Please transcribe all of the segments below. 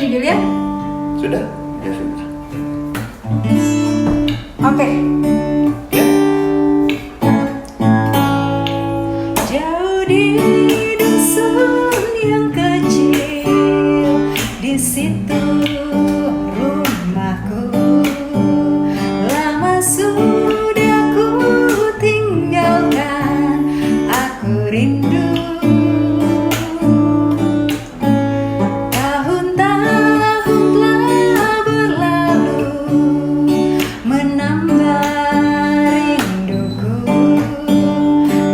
dulu ya? Sudah? Ya sudah. Oke. Ya. Jauh di dusun yang kecil, di situ rumahku. Lama sudah ku tinggalkan, aku rindu. Tahun-tahun telah berlalu, menambah rinduku.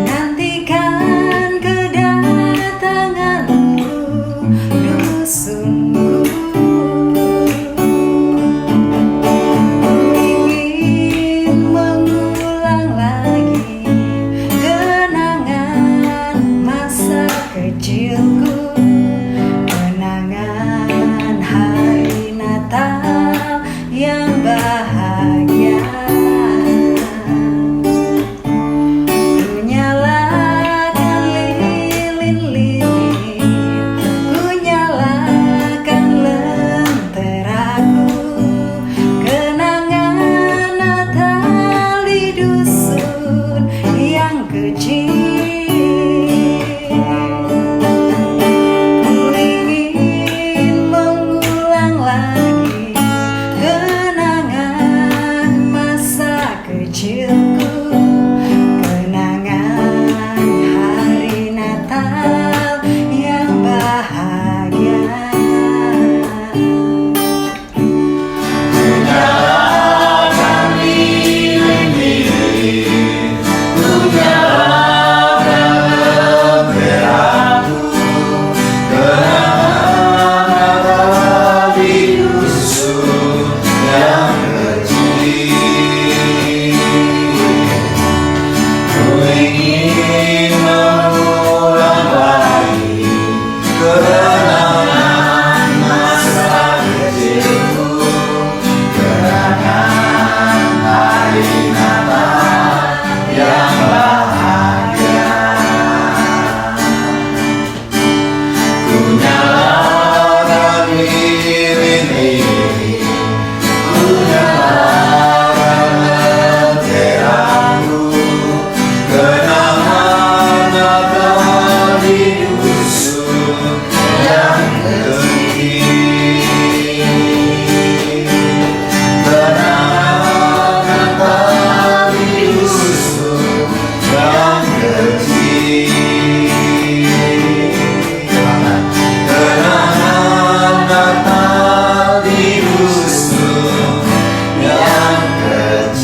Nantikan kedatanganmu, dusunku. Ingin mengulang lagi kenangan masa kecilku, kenangan hari Natal yang bahagia. Ku nyalakan lilin-lilin, ku nyalakan lenteraku, kenangan Natal di dusun yang kecil. Ku ingin mengulang lagi kenangan masa kecilku, kenangan hari Natal yang bahagia.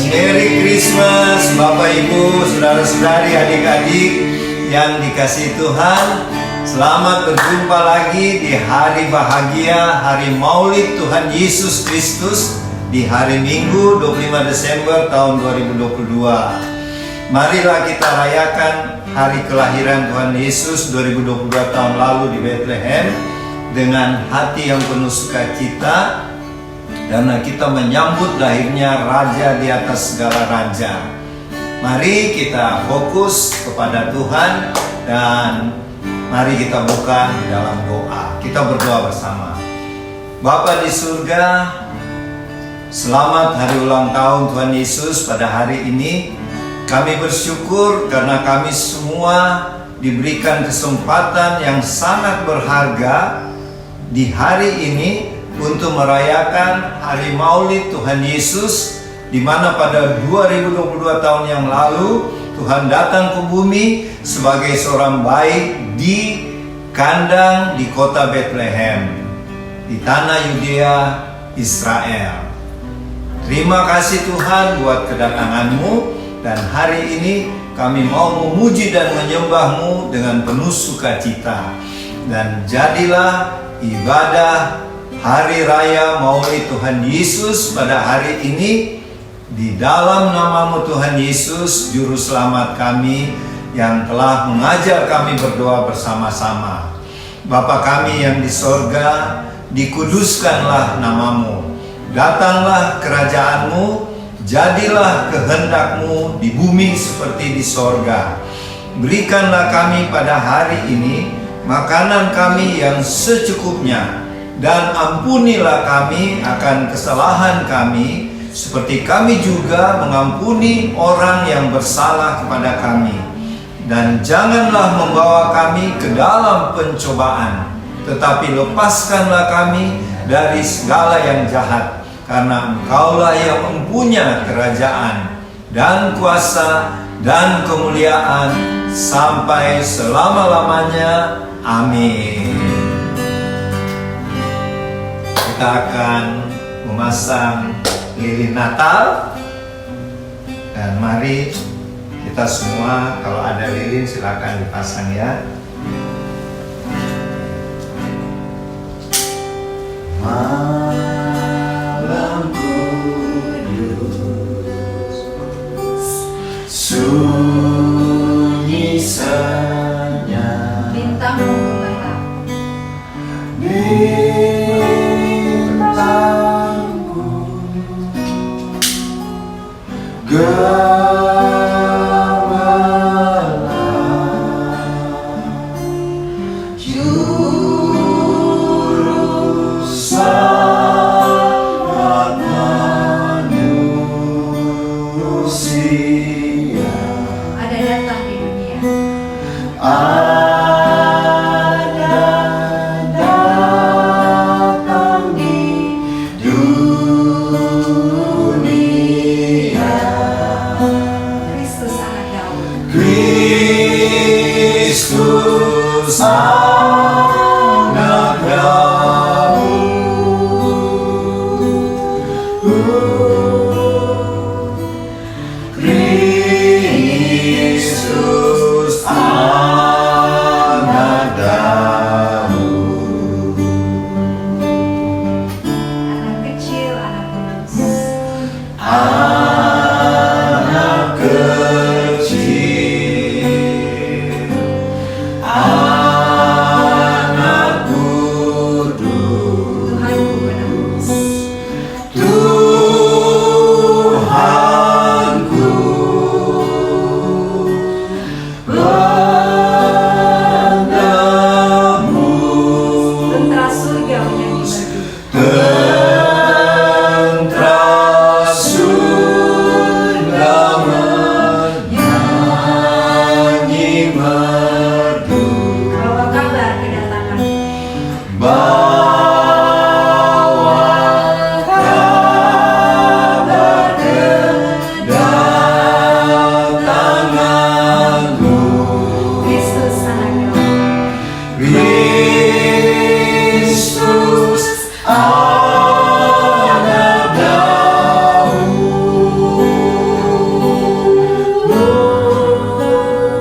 Merry Christmas Bapak Ibu, saudara-saudari, adik-adik yang dikasihi Tuhan. Selamat berjumpa lagi di hari bahagia, hari Maulid Tuhan Yesus Kristus, di hari Minggu 25 Desember tahun 2022. Marilah kita rayakan hari kelahiran Tuhan Yesus 2022 tahun lalu di Bethlehem dengan hati yang penuh sukacita, karena kita menyambut lahirnya Raja di atas segala raja. Mari kita fokus kepada Tuhan dan mari kita buka dalam doa. Kita berdoa bersama. Bapa di surga, selamat hari ulang tahun Tuhan Yesus pada hari ini. Kami bersyukur karena kami semua diberikan kesempatan yang sangat berharga di hari ini untuk merayakan hari Maulid Tuhan Yesus, di mana pada 2022 tahun yang lalu Tuhan datang ke bumi sebagai seorang bayi di kandang di kota Bethlehem, di tanah Yudea, Israel. Terima kasih Tuhan buat kedatangan-Mu, dan hari ini kami mau memuji dan menyembah-Mu dengan penuh sukacita. Dan jadilah ibadah Hari Raya Maulid Tuhan Yesus pada hari ini di dalam nama-Mu Tuhan Yesus, Juru Selamat kami yang telah mengajar kami berdoa bersama-sama. Bapa kami yang di sorga, dikuduskanlah nama-Mu. Datanglah kerajaan-Mu, jadilah kehendak-Mu di bumi seperti di sorga. Berikanlah kami pada hari ini makanan kami yang secukupnya, Dan ampunilah kami akan kesalahan kami, seperti kami juga mengampuni orang yang bersalah kepada kami. Dan janganlah membawa kami ke dalam pencobaan, tetapi lepaskanlah kami dari segala yang jahat. Karena Engkaulah yang mempunyai kerajaan dan kuasa dan kemuliaan sampai selama-lamanya. Amin. Kita akan memasang lilin Natal. Dan mari kita semua, kalau ada lilin silakan dipasang ya. Malam kudus, sunyi senyap, Bintang menggemerlap. bintangku gemerlap, juru selamat manusia Ada datang di dunia. ada datang di dunia. Kristus anak Daud. Kristus anak Daud. Kristus anak Daud. Anak kecil, anak kudus. Anak kecil, anak kudus, Tuhanku penebus. Tuhanku penebus. Tentara surga menyanyi merdu. Tentara surga menyanyi merdu. Bawa kabar kedatangan. Bawa kabar kedatanganmu. Kristus anak Daud. Kristus anak Daud. Kristus anak Daud.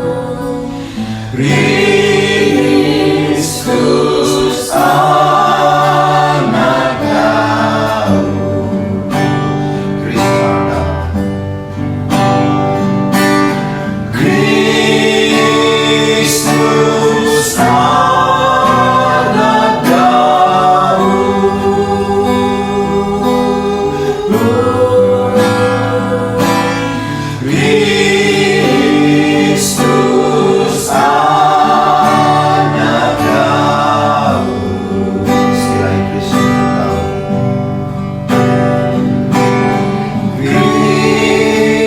Kristus anak Daud. Kristus anak Daud. Istilah Kristus Daud. Kristus anak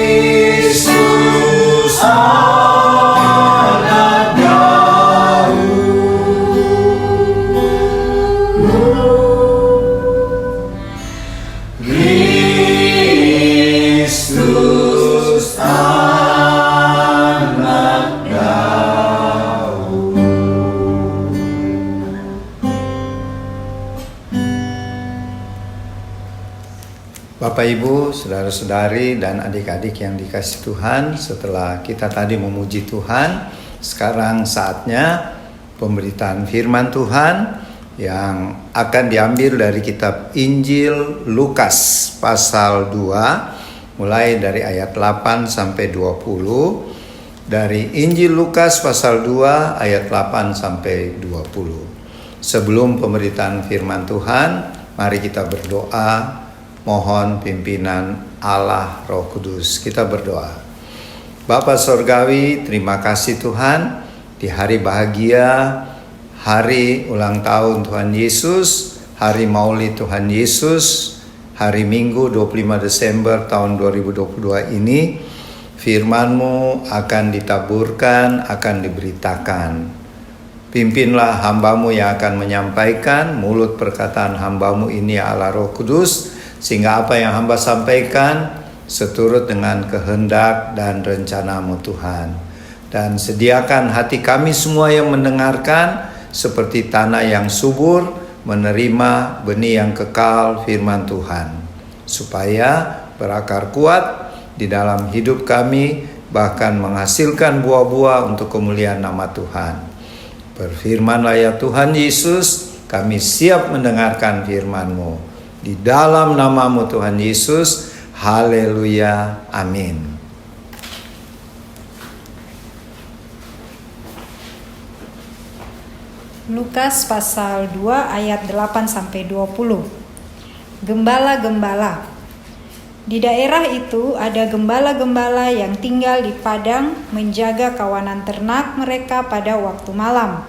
Daud. Kristus anak Daud. Bapak Ibu, saudara-saudari dan adik-adik yang dikasihi Tuhan, setelah kita tadi memuji Tuhan, sekarang saatnya pemberitaan firman Tuhan yang akan diambil dari kitab Injil Lukas pasal 2 mulai dari ayat 8 sampai 20. Dari Injil Lukas pasal 2 ayat 8 sampai 20. Sebelum pemberitaan firman Tuhan, mari kita berdoa. Mohon pimpinan Allah Roh Kudus. Kita berdoa. Bapa Sorgawi, terima kasih Tuhan. Di hari bahagia, hari ulang tahun Tuhan Yesus, hari Maulid Tuhan Yesus, hari Minggu 25 Desember tahun 2022 ini, firman-Mu akan ditaburkan, akan diberitakan. Pimpinlah hamba-Mu yang akan menyampaikan, mulut perkataan hamba-Mu ini ya Allah Roh Kudus, sehingga apa yang hamba sampaikan seturut dengan kehendak dan rencana-Mu Tuhan. Dan sediakan hati kami semua yang mendengarkan seperti tanah yang subur, menerima benih yang kekal firman Tuhan, supaya berakar kuat di dalam hidup kami, bahkan menghasilkan buah-buah untuk kemuliaan nama Tuhan. Berfirmanlah ya Tuhan Yesus, kami siap mendengarkan firman-Mu. Di dalam nama-Mu Tuhan Yesus, haleluya, amin. Lukas pasal 2 ayat 8-20. Gembala-gembala. Di daerah itu ada gembala-gembala yang tinggal di padang menjaga kawanan ternak mereka pada waktu malam.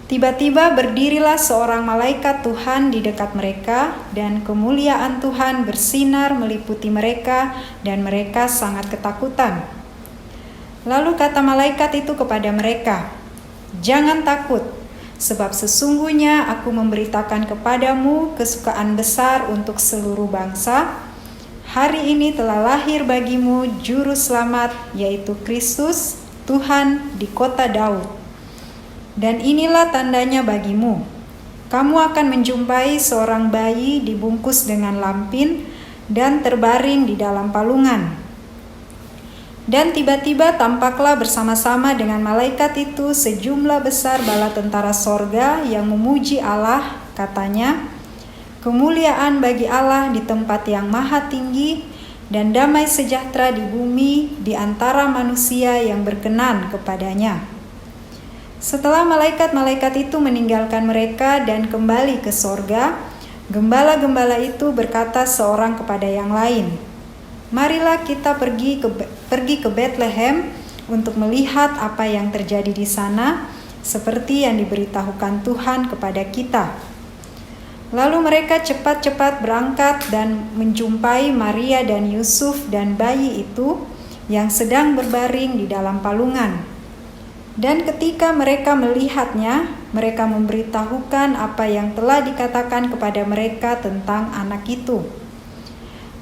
Tiba-tiba berdirilah seorang malaikat Tuhan di dekat mereka, dan kemuliaan Tuhan bersinar meliputi mereka, dan mereka sangat ketakutan. Lalu kata malaikat itu kepada mereka, "Jangan takut, sebab sesungguhnya aku memberitakan kepadamu kesukaan besar untuk seluruh bangsa. Hari ini telah lahir bagimu juru selamat, yaitu Kristus, Tuhan di kota Daud. Dan inilah tandanya bagimu. Kamu akan menjumpai seorang bayi dibungkus dengan lampin dan terbaring di dalam palungan." Dan tiba-tiba tampaklah bersama-sama dengan malaikat itu sejumlah besar bala tentara sorga yang memuji Allah, katanya, "Kemuliaan bagi Allah di tempat yang maha tinggi, dan damai sejahtera di bumi di antara manusia yang berkenan kepadanya." Setelah malaikat-malaikat itu meninggalkan mereka dan kembali ke sorga, gembala-gembala itu berkata seorang kepada yang lain, "Marilah kita pergi ke Betlehem untuk melihat apa yang terjadi di sana, seperti yang diberitahukan Tuhan kepada kita." Lalu mereka cepat-cepat berangkat dan menjumpai Maria dan Yusuf dan bayi itu yang sedang berbaring di dalam palungan. Dan ketika mereka melihatnya, mereka memberitahukan apa yang telah dikatakan kepada mereka tentang anak itu.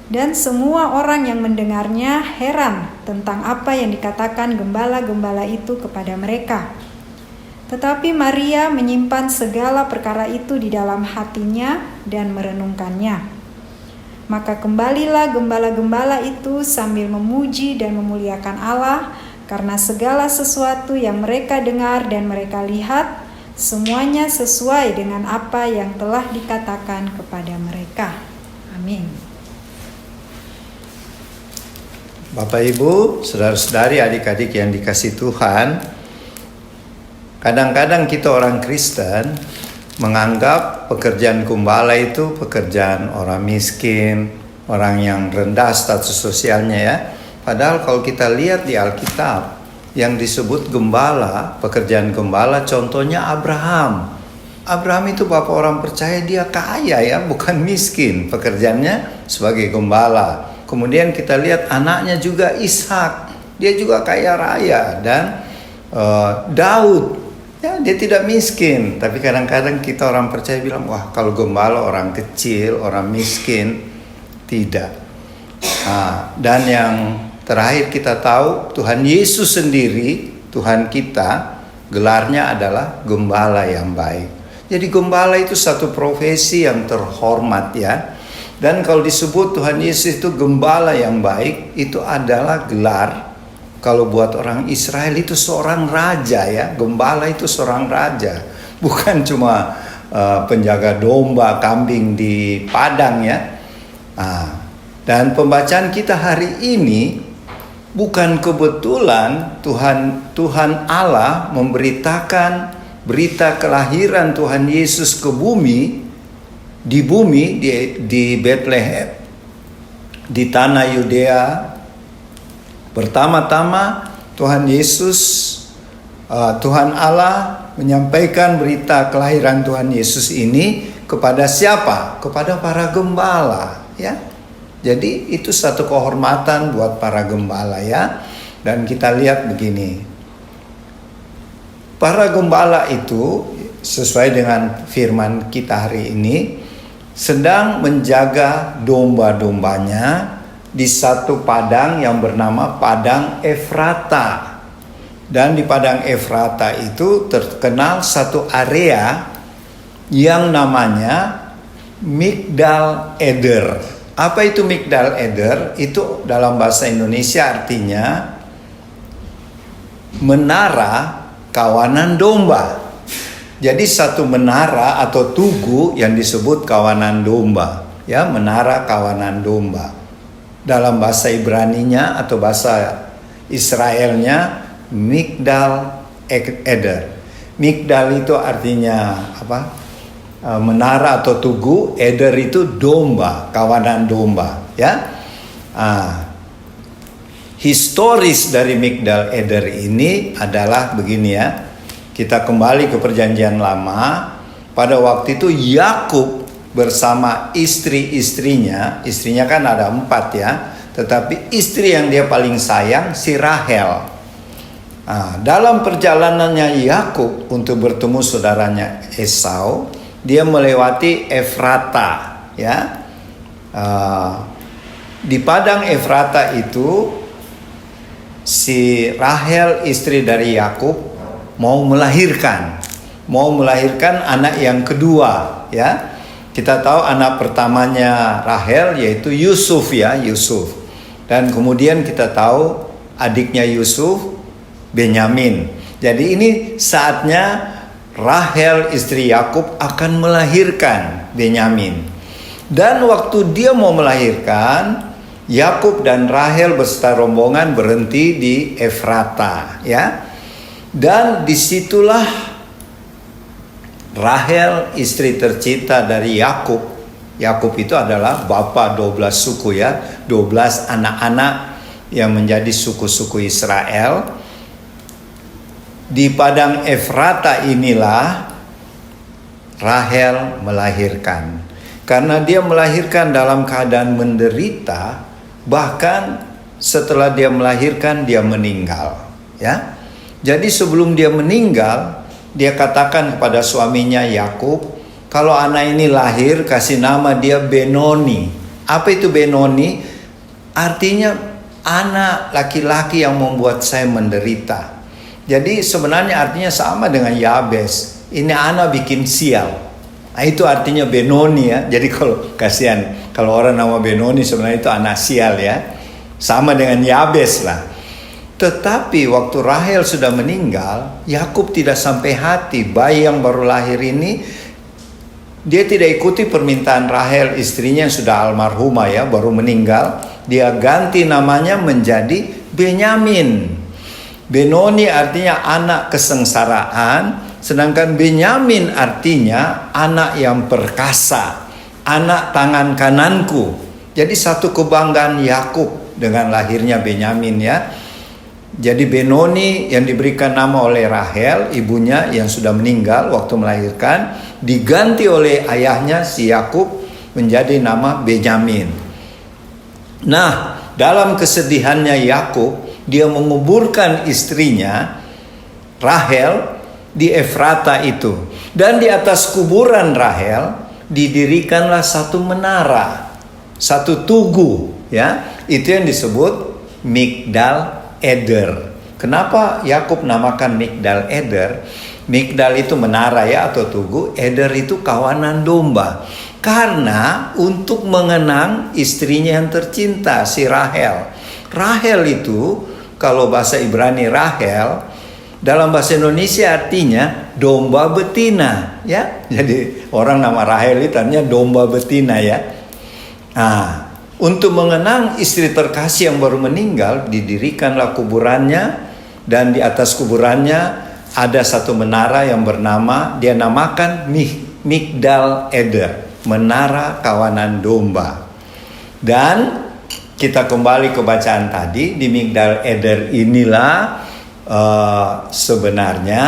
Dan semua orang yang mendengarnya heran tentang apa yang dikatakan gembala-gembala itu kepada mereka. Tetapi Maria menyimpan segala perkara itu di dalam hatinya dan merenungkannya. Maka kembalilah gembala-gembala itu sambil memuji dan memuliakan Allah, karena segala sesuatu yang mereka dengar dan mereka lihat, semuanya sesuai dengan apa yang telah dikatakan kepada mereka. Amin. Bapak Ibu, saudara-saudari, adik-adik yang dikasihi Tuhan, kadang-kadang kita orang Kristen menganggap pekerjaan gembala itu pekerjaan orang miskin, orang yang rendah status sosialnya ya. Padahal kalau kita lihat di Alkitab, yang disebut gembala, pekerjaan gembala, contohnya Abraham. Abraham itu bapak orang percaya, dia kaya ya, bukan miskin. Pekerjaannya sebagai gembala. Kemudian kita lihat anaknya juga Ishak, dia juga kaya raya. Dan Daud, ya, dia tidak miskin. Tapi kadang-kadang kita orang percaya bilang, wah kalau gembala orang kecil, orang miskin. Tidak. Dan yang terakhir kita tahu, Tuhan Yesus sendiri, Tuhan kita, gelarnya adalah gembala yang baik. Jadi gembala itu satu profesi yang terhormat ya. Dan kalau disebut Tuhan Yesus itu gembala yang baik, itu adalah gelar. Kalau buat orang Israel itu seorang raja ya, gembala itu seorang raja. Bukan cuma penjaga domba, kambing di padang ya. Dan pembacaan kita hari ini bukan kebetulan Tuhan Allah memberitakan berita kelahiran Tuhan Yesus ke bumi, di bumi di Bethlehem, di tanah Yudea. Pertama-tama Tuhan Yesus, Tuhan Allah menyampaikan berita kelahiran Tuhan Yesus ini kepada siapa? Kepada para gembala, ya. Jadi itu satu kehormatan buat para gembala, ya. Dan kita lihat begini. Para gembala itu sesuai dengan firman kita hari ini sedang menjaga domba-dombanya di satu padang yang bernama Padang Efrata. Dan di Padang Efrata itu terkenal satu area yang namanya Migdal Eder. Apa itu Migdal Eder? Itu dalam bahasa Indonesia artinya menara kawanan domba. Jadi satu menara atau tugu yang disebut kawanan domba, ya, menara kawanan domba. Dalam bahasa Ibraninya atau bahasa Israelnya Migdal Eder. Migdal itu artinya apa? Menara atau tugu, Eder itu domba, kawanan domba, ya. Historis dari Migdal Eder ini adalah begini, ya. Kita kembali ke Perjanjian Lama. Pada waktu itu Yakub bersama istrinya kan ada 4, ya. Tetapi istri yang dia paling sayang si Rahel. Dalam perjalanannya Yakub untuk bertemu saudaranya Esau, dia melewati Efrata, ya. Di padang Efrata itu si Rahel istri dari Yakub mau melahirkan anak yang kedua, ya. Kita tahu anak pertamanya Rahel yaitu Yusuf, ya, Yusuf. Dan kemudian kita tahu adiknya Yusuf Benyamin. Jadi ini saatnya Rahel istri Yakub akan melahirkan Benyamin. Dan waktu dia mau melahirkan, Yakub dan Rahel beserta rombongan berhenti di Efrata, ya. Dan disitulah Rahel istri tercinta dari Yakub. Yakub itu adalah bapa 12 suku, ya, 12 anak-anak yang menjadi suku-suku Israel. Di padang Efrata inilah Rahel melahirkan. Karena dia melahirkan dalam keadaan menderita, bahkan setelah dia melahirkan dia meninggal, ya. Jadi sebelum dia meninggal, dia katakan kepada suaminya Yakub, kalau anak ini lahir kasih nama dia Benoni. Apa itu Benoni? Artinya anak laki-laki yang membuat saya menderita. Jadi sebenarnya artinya sama dengan Yabes. Ini anak bikin sial. Nah, itu artinya Benoni, ya. Jadi kalau kasihan kalau orang nama Benoni sebenarnya itu anak sial, ya. Sama dengan Yabes lah. Tetapi waktu Rahel sudah meninggal, Yakub tidak sampai hati. Bayi yang baru lahir ini, dia tidak ikuti permintaan Rahel istrinya yang sudah almarhumah, ya, baru meninggal. Dia ganti namanya menjadi Benyamin. Benoni artinya anak kesengsaraan, sedangkan Benyamin artinya anak yang perkasa, anak tangan kananku. Jadi satu kebanggaan Yakub dengan lahirnya Benyamin, ya. Jadi Benoni yang diberikan nama oleh Rahel, ibunya yang sudah meninggal waktu melahirkan, diganti oleh ayahnya si Yakub menjadi nama Benyamin. Nah, dalam kesedihannya Yakub, dia menguburkan istrinya Rahel di Efrata itu. Dan di atas kuburan Rahel didirikanlah satu menara, satu tugu, ya. Itu yang disebut Migdal Eder. Kenapa Yakub namakan Migdal Eder? Migdal itu menara, ya, atau tugu. Eder itu kawanan domba. Karena untuk mengenang istrinya yang tercinta, si Rahel. Rahel itu kalau bahasa Ibrani Rahel, dalam bahasa Indonesia artinya domba betina, ya. Jadi orang nama Rahel itu artinya domba betina, ya. Nah, untuk mengenang istri terkasih yang baru meninggal, didirikanlah kuburannya, dan di atas kuburannya ada satu menara yang bernama, dia namakan Migdal Eder, menara kawanan domba. Dan kita kembali ke bacaan tadi, di Migdal Eder inilah sebenarnya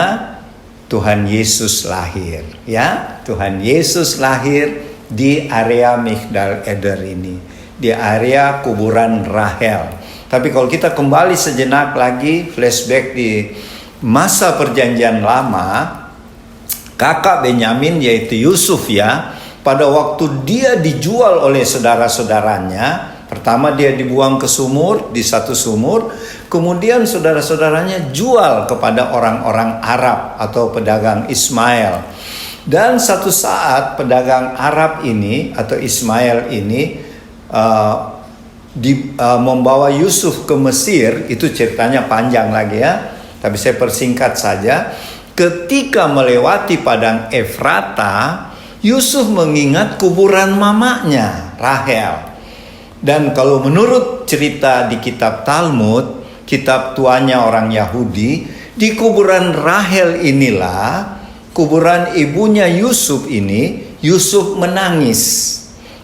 Tuhan Yesus lahir, ya. Tuhan Yesus lahir di area Migdal Eder ini, di area kuburan Rahel. Tapi kalau kita kembali sejenak lagi, flashback di masa perjanjian lama, kakak Benyamin yaitu Yusuf ya, pada waktu dia dijual oleh saudara-saudaranya, pertama dia dibuang ke sumur, di satu sumur, kemudian saudara-saudaranya jual kepada orang-orang Arab atau pedagang Ismail. Dan satu saat pedagang Arab ini atau Ismail ini membawa Yusuf ke Mesir. Itu ceritanya panjang lagi ya, tapi saya persingkat saja. Ketika melewati padang Efrata, Yusuf mengingat kuburan mamanya Rahel. Dan kalau menurut cerita di kitab Talmud, kitab tuanya orang Yahudi, di kuburan Rahel inilah, kuburan ibunya Yusuf ini, Yusuf menangis.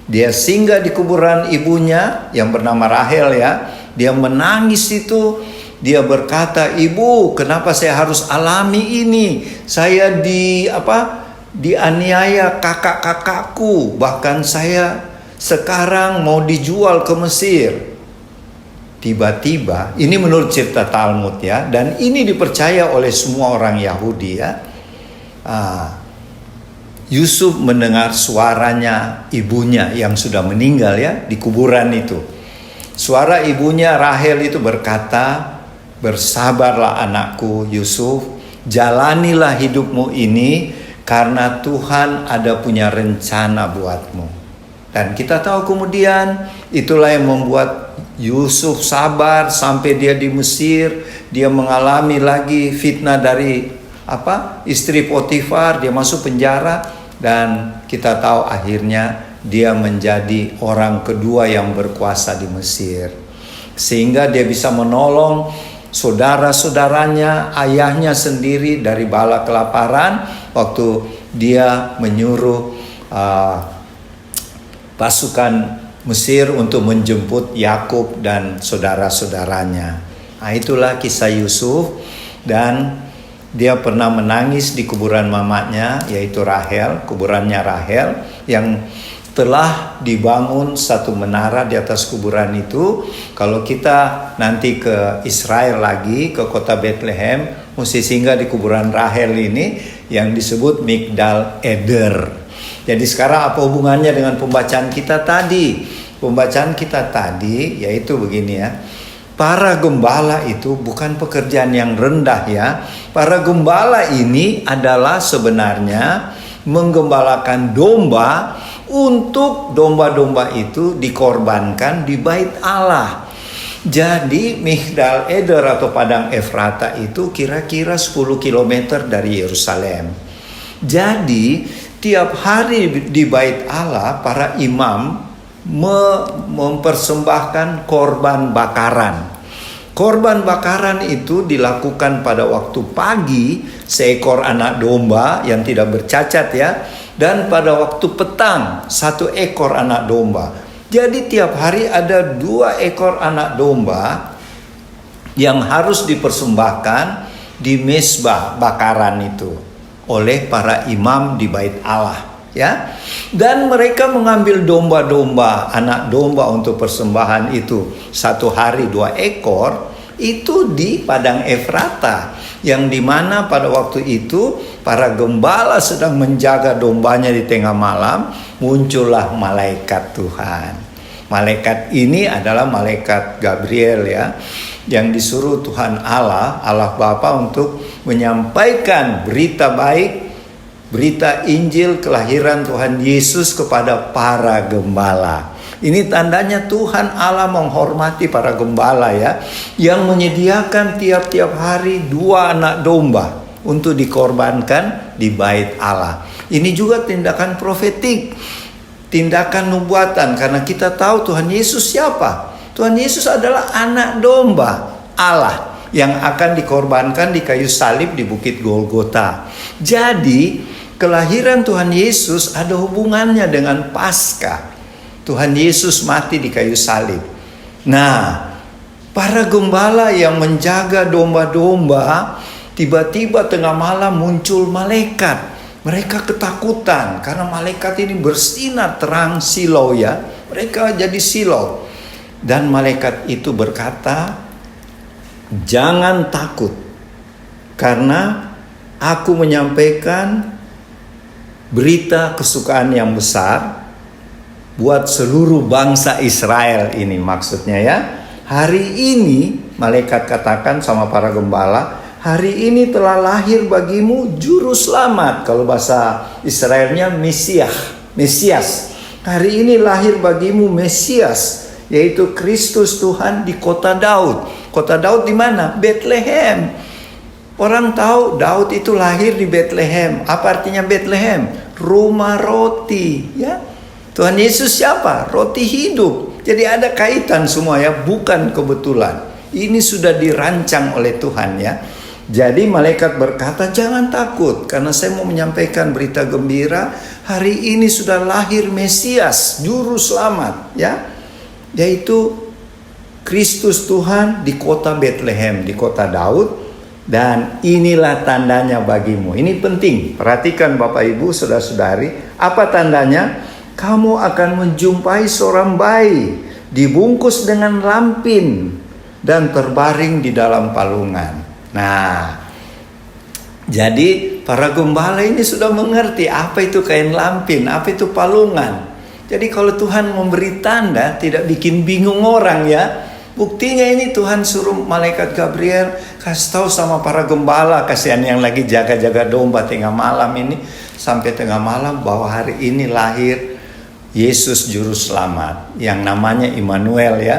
Dia singgah di kuburan ibunya yang bernama Rahel ya. Dia menangis itu. Dia berkata, "Ibu, kenapa saya harus alami ini? Saya dianiaya kakak-kakakku. Bahkan saya sekarang mau dijual ke Mesir." Tiba-tiba, ini menurut cerita Talmud ya, dan ini dipercaya oleh semua orang Yahudi ya. Yusuf mendengar suaranya ibunya yang sudah meninggal ya di kuburan itu. Suara ibunya Rahel itu berkata, "Bersabarlah anakku Yusuf, jalanilah hidupmu ini karena Tuhan ada punya rencana buatmu." Dan kita tahu kemudian itulah yang membuat Yusuf sabar sampai dia di Mesir. Dia mengalami lagi fitnah dari istri Potifar, dia masuk penjara, dan kita tahu akhirnya dia menjadi orang kedua yang berkuasa di Mesir, sehingga dia bisa menolong saudara-saudaranya, ayahnya sendiri dari bala kelaparan waktu dia menyuruh pasukan Mesir untuk menjemput Yakub dan saudara-saudaranya. Nah, itulah kisah Yusuf. Dan dia pernah menangis di kuburan mamanya, yaitu Rahel, kuburannya Rahel, yang telah dibangun satu menara di atas kuburan itu. Kalau kita nanti ke Israel lagi, ke kota Bethlehem, mesti singgah di kuburan Rahel ini yang disebut Migdal Eder. Jadi sekarang apa hubungannya dengan pembacaan kita tadi? Pembacaan kita tadi yaitu begini ya. Para gembala itu bukan pekerjaan yang rendah ya. Para gembala ini adalah sebenarnya menggembalakan domba, untuk domba-domba itu dikorbankan di bait Allah. Jadi Migdal Eder atau Padang Efrata itu kira-kira 10 km dari Yerusalem. Jadi tiap hari di bait Allah para imam mempersembahkan korban bakaran. Korban bakaran itu dilakukan pada waktu pagi, seekor anak domba yang tidak bercacat ya, dan pada waktu petang 1 ekor anak domba. Jadi tiap hari ada 2 ekor anak domba yang harus dipersembahkan di mezbah bakaran itu oleh para imam di bait Allah. Ya, dan mereka mengambil domba-domba, anak domba untuk persembahan itu 1 hari 2 ekor itu di Padang Efrata, yang dimana pada waktu itu para gembala sedang menjaga dombanya di tengah malam. Muncullah malaikat Tuhan. Malaikat ini adalah malaikat Gabriel ya, yang disuruh Tuhan Allah Bapa untuk menyampaikan berita baik, berita Injil kelahiran Tuhan Yesus kepada para gembala. Ini tandanya Tuhan Allah menghormati para gembala ya, yang menyediakan tiap-tiap hari 2 anak domba untuk dikorbankan di bait Allah. Ini juga tindakan profetik, tindakan nubuatan, karena kita tahu Tuhan Yesus siapa? Tuhan Yesus adalah anak domba Allah yang akan dikorbankan di kayu salib di Bukit Golgota. Jadi kelahiran Tuhan Yesus ada hubungannya dengan Paskah. Tuhan Yesus mati di kayu salib. Nah, para gembala yang menjaga domba-domba Tiba-tiba tengah malam muncul malaikat. Mereka ketakutan karena malaikat ini bersinar terang silau ya. Mereka jadi silau. Dan malaikat itu berkata, jangan takut, karena aku menyampaikan berita kesukaan yang besar buat seluruh bangsa Israel ini, maksudnya ya. Hari ini malaikat katakan sama para gembala, hari ini telah lahir bagimu juru selamat. Kalau bahasa Israelnya Mesias. Hari ini lahir bagimu Mesias, yaitu Kristus Tuhan di kota Daud. Kota Daud di mana? Bethlehem. Orang tahu Daud itu lahir di Bethlehem. Apa artinya Bethlehem? Rumah roti, ya. Tuhan Yesus siapa? Roti hidup. Jadi ada kaitan semua ya, bukan kebetulan. Ini sudah dirancang oleh Tuhan ya. Jadi malaikat berkata, jangan takut, karena saya mau menyampaikan berita gembira. Hari ini sudah lahir Mesias, juru selamat ya, yaitu Kristus Tuhan di kota Bethlehem, di kota Daud. Dan inilah tandanya bagimu. Ini penting, perhatikan Bapak Ibu saudara-saudari. Apa tandanya? Kamu akan menjumpai seorang bayi dibungkus dengan lampin dan terbaring di dalam palungan. Nah, jadi para gembala ini sudah mengerti apa itu kain lampin, apa itu palungan. Jadi kalau Tuhan memberi tanda, tidak bikin bingung orang ya. Buktinya ini Tuhan suruh malaikat Gabriel kasih tahu sama para gembala, kasihan yang lagi jaga-jaga domba tengah malam ini, sampai tengah malam, bahwa hari ini lahir Yesus juru selamat yang namanya Immanuel ya,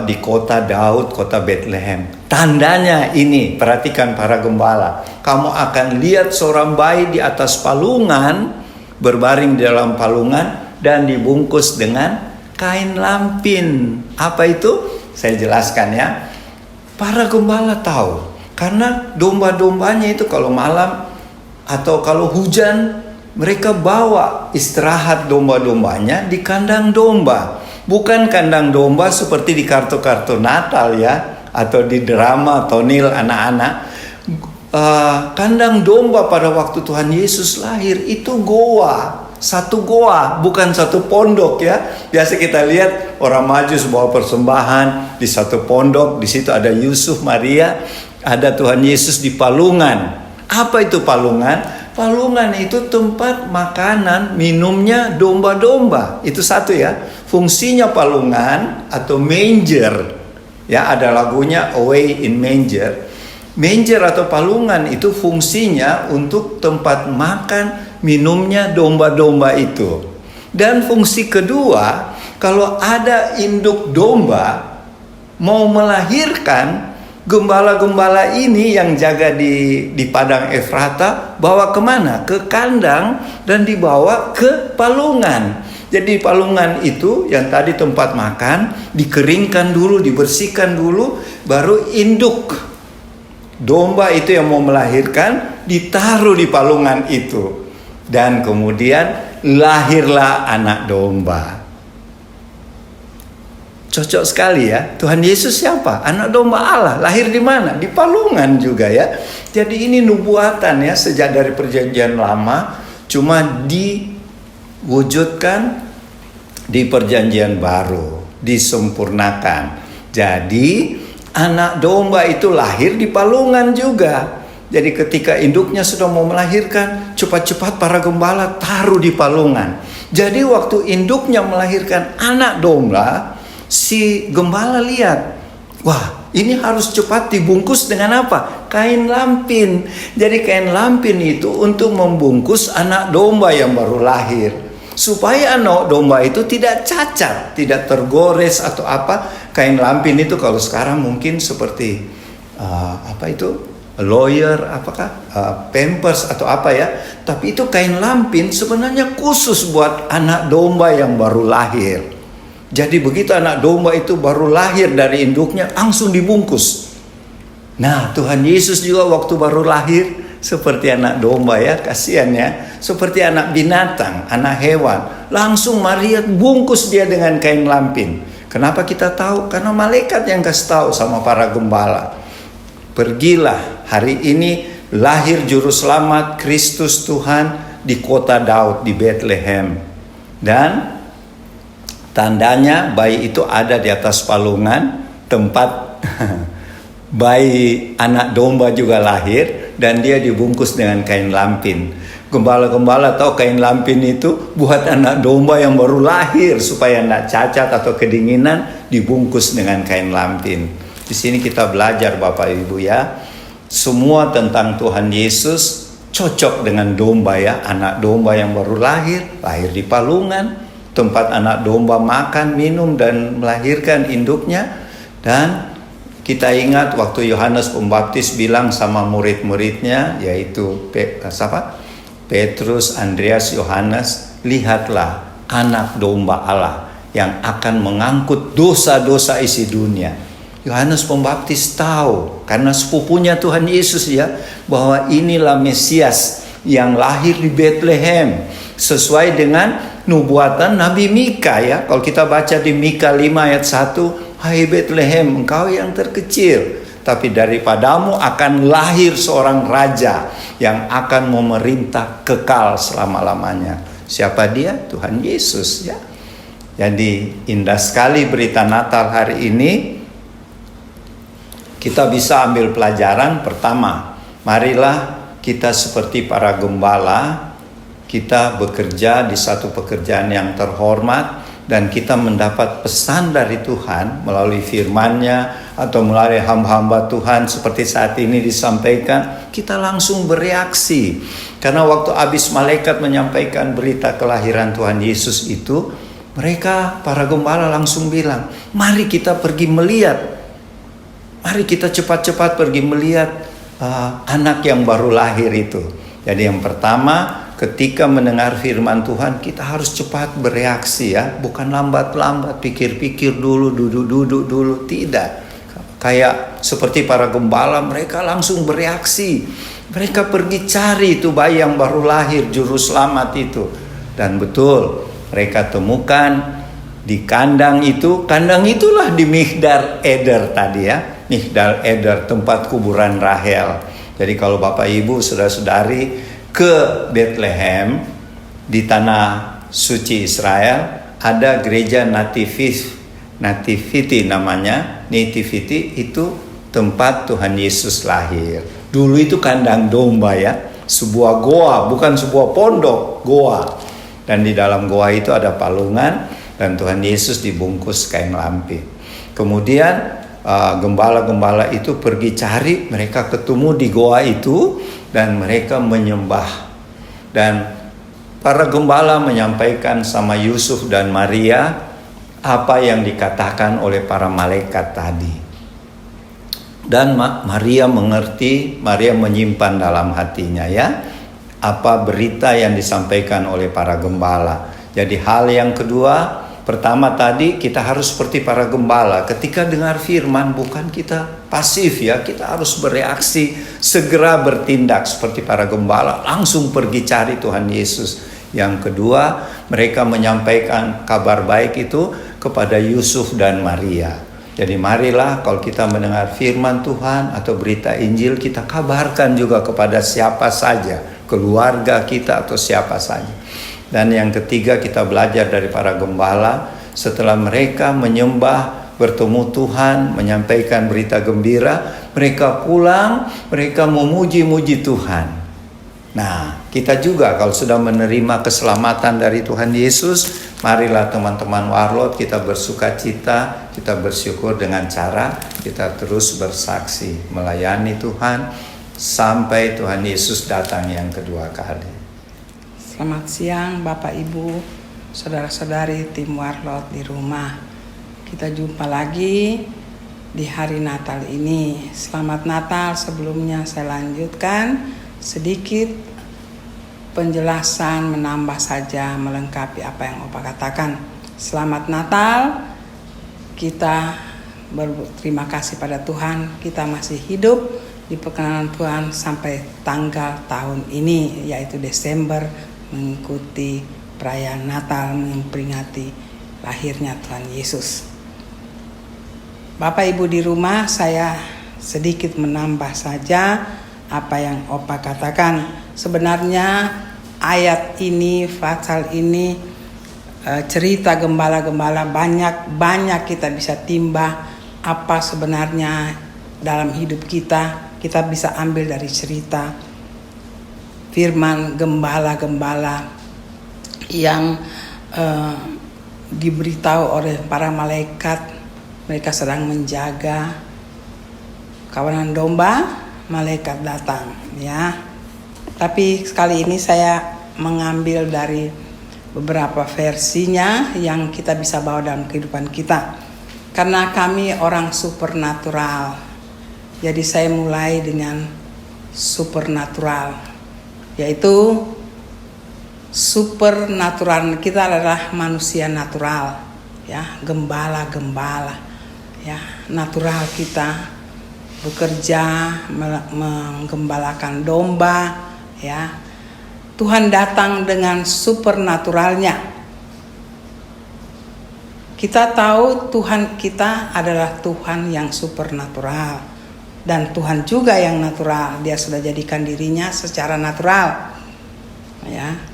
di kota Daud, kota Bethlehem. Tandanya ini, perhatikan para gembala, kamu akan lihat seorang bayi di atas palungan, berbaring di dalam palungan dan dibungkus dengan kain lampin. Apa itu? Saya jelaskan ya. Para gembala tahu, karena domba-dombanya itu kalau malam atau kalau hujan, mereka bawa istirahat domba-dombanya di kandang domba. Bukan kandang domba seperti di kartu-kartu Natal ya, atau di drama tonil anak-anak. Kandang domba pada waktu Tuhan Yesus lahir itu goa. Satu goa, bukan satu pondok ya. Biasa kita lihat orang Majus bawa persembahan di satu pondok, di situ ada Yusuf, Maria, ada Tuhan Yesus di palungan. Apa itu palungan? Palungan itu tempat makanan, minumnya domba-domba. Itu satu ya. Fungsinya palungan atau manger. Ya, ada lagunya Away in Manger. Manger atau palungan itu fungsinya untuk tempat makan, minumnya domba-domba itu. Dan fungsi kedua, kalau ada induk domba mau melahirkan, gembala-gembala ini yang jaga di padang Efrata bawa kemana? Ke kandang dan dibawa ke palungan. Jadi palungan itu yang tadi tempat makan dikeringkan dulu, dibersihkan dulu, baru induk domba itu yang mau melahirkan ditaruh di palungan itu. Dan kemudian lahirlah anak domba. Cocok sekali ya. Tuhan Yesus siapa? Anak domba Allah. Lahir di mana? Di palungan juga ya. Jadi ini nubuatan ya, sejak dari perjanjian lama, cuma diwujudkan di perjanjian baru, disempurnakan. Jadi anak domba itu lahir di palungan juga. Jadi ketika induknya sudah mau melahirkan, cepat-cepat para gembala taruh di palungan. Jadi waktu induknya melahirkan anak domba, si gembala lihat, wah ini harus cepat dibungkus dengan apa? Kain lampin. Jadi kain lampin itu untuk membungkus anak domba yang baru lahir, supaya anak domba itu tidak cacat, tidak tergores atau apa. Kain lampin itu kalau sekarang mungkin seperti apa itu, lawyer, apakah pampers atau apa ya. Tapi itu kain lampin sebenarnya khusus buat anak domba yang baru lahir. Jadi begitu anak domba itu baru lahir dari induknya, langsung dibungkus. Nah, Tuhan Yesus juga waktu baru lahir seperti anak domba ya, kasihan ya. Seperti anak binatang, anak hewan. Langsung Maria bungkus dia dengan kain lampin. Kenapa kita tahu? Karena malaikat yang kasih tahu sama para gembala. Pergilah hari ini lahir juru selamat Kristus Tuhan di kota Daud di Bethlehem. Dan tandanya bayi itu ada di atas palungan tempat bayi anak domba juga lahir, dan dia dibungkus dengan kain lampin. Gembala-gembala tahu kain lampin itu buat anak domba yang baru lahir supaya tidak cacat atau kedinginan, dibungkus dengan kain lampin. Di sini kita belajar Bapak Ibu ya, semua tentang Tuhan Yesus cocok dengan domba ya, anak domba yang baru lahir di palungan, tempat anak domba makan, minum dan melahirkan induknya. Dan kita ingat waktu Yohanes Pembaptis bilang sama murid-muridnya, yaitu Petrus, Andreas, Yohanes, lihatlah anak domba Allah yang akan mengangkut dosa-dosa isi dunia. Yohanes Pembaptis tahu karena sepupunya Tuhan Yesus ya, bahwa inilah Mesias yang lahir di Bethlehem sesuai dengan nubuatan Nabi Mika ya. Kalau kita baca di Mika 5 ayat 1, hai Bethlehem, engkau yang terkecil, tapi daripadamu akan lahir seorang raja yang akan memerintah kekal selama-lamanya. Siapa dia? Tuhan Yesus ya. Jadi indah sekali berita Natal hari ini. Kita bisa ambil pelajaran pertama. Marilah kita seperti para gembala, kita bekerja di satu pekerjaan yang terhormat, dan kita mendapat pesan dari Tuhan melalui firman-Nya atau melalui hamba-hamba Tuhan seperti saat ini disampaikan, kita langsung bereaksi. Karena waktu habis malaikat menyampaikan berita kelahiran Tuhan Yesus itu, mereka para gembala langsung bilang, mari kita pergi melihat. Mari kita cepat-cepat pergi melihat anak yang baru lahir itu. Jadi yang pertama, ketika mendengar firman Tuhan, kita harus cepat bereaksi ya. Bukan lambat-lambat, pikir-pikir dulu, duduk-duduk dulu. Tidak. Kayak seperti para gembala, mereka langsung bereaksi. Mereka pergi cari itu bayi yang baru lahir, juru selamat itu. Dan betul, mereka temukan di kandang itu. Kandang itulah di Migdal Eder tadi ya. Migdal Eder, tempat kuburan Rahel. Jadi kalau Bapak Ibu saudara-saudari ke Bethlehem di tanah suci Israel, ada gereja Nativity namanya. Nativity itu tempat Tuhan Yesus lahir. Dulu itu kandang domba ya, sebuah goa, bukan sebuah pondok, goa. Dan di dalam goa itu ada palungan dan Tuhan Yesus dibungkus kain lampin. Kemudian gembala-gembala itu pergi cari, mereka ketemu di goa itu dan mereka menyembah. Dan para gembala menyampaikan sama Yusuf dan Maria apa yang dikatakan oleh para malaikat tadi. Dan Maria mengerti, Maria menyimpan dalam hatinya ya apa berita yang disampaikan oleh para gembala. Jadi hal yang kedua, pertama tadi kita harus seperti para gembala. Ketika dengar firman, bukan kita pasif ya, kita harus bereaksi, segera bertindak seperti para gembala, langsung pergi cari Tuhan Yesus. Yang kedua, mereka menyampaikan kabar baik itu kepada Yusuf dan Maria. Jadi marilah kalau kita mendengar firman Tuhan atau berita Injil, kita kabarkan juga kepada siapa saja, keluarga kita atau siapa saja. Dan yang ketiga, kita belajar dari para gembala, setelah mereka menyembah, bertemu Tuhan, menyampaikan berita gembira, mereka pulang, mereka memuji-muji Tuhan. Nah, kita juga kalau sudah menerima keselamatan dari Tuhan Yesus, marilah teman-teman Warlot kita bersuka cita, kita bersyukur dengan cara kita terus bersaksi, melayani Tuhan sampai Tuhan Yesus datang yang kedua kali. Selamat siang Bapak Ibu, saudara-saudari tim Warlot di rumah. Kita jumpa lagi di hari Natal ini. Selamat Natal. Sebelumnya saya lanjutkan sedikit penjelasan, menambah saja melengkapi apa yang Opa katakan. Selamat Natal. Kita berterima kasih pada Tuhan, kita masih hidup di perkenanan Tuhan sampai tanggal tahun ini, yaitu Desember, mengikuti perayaan Natal, memperingati lahirnya Tuhan Yesus. Bapak Ibu di rumah, saya sedikit menambah saja apa yang Opa katakan. Sebenarnya ayat ini, pasal ini, cerita gembala-gembala banyak kita bisa timbah apa sebenarnya dalam hidup kita bisa ambil dari cerita firman gembala-gembala yang diberitahu oleh para malaikat. Mereka sedang menjaga kawanan domba, malaikat datang, ya. Tapi sekali ini saya mengambil dari beberapa versinya yang kita bisa bawa dalam kehidupan kita. Karena kami orang supernatural, jadi saya mulai dengan supernatural, yaitu supernatural kita adalah manusia natural, ya, gembala-gembala, ya, natural kita bekerja menggembalakan domba, ya. Tuhan datang dengan supernaturalnya. Kita tahu Tuhan kita adalah Tuhan yang supernatural, dan Tuhan juga yang natural. Dia sudah jadikan dirinya secara natural, ya.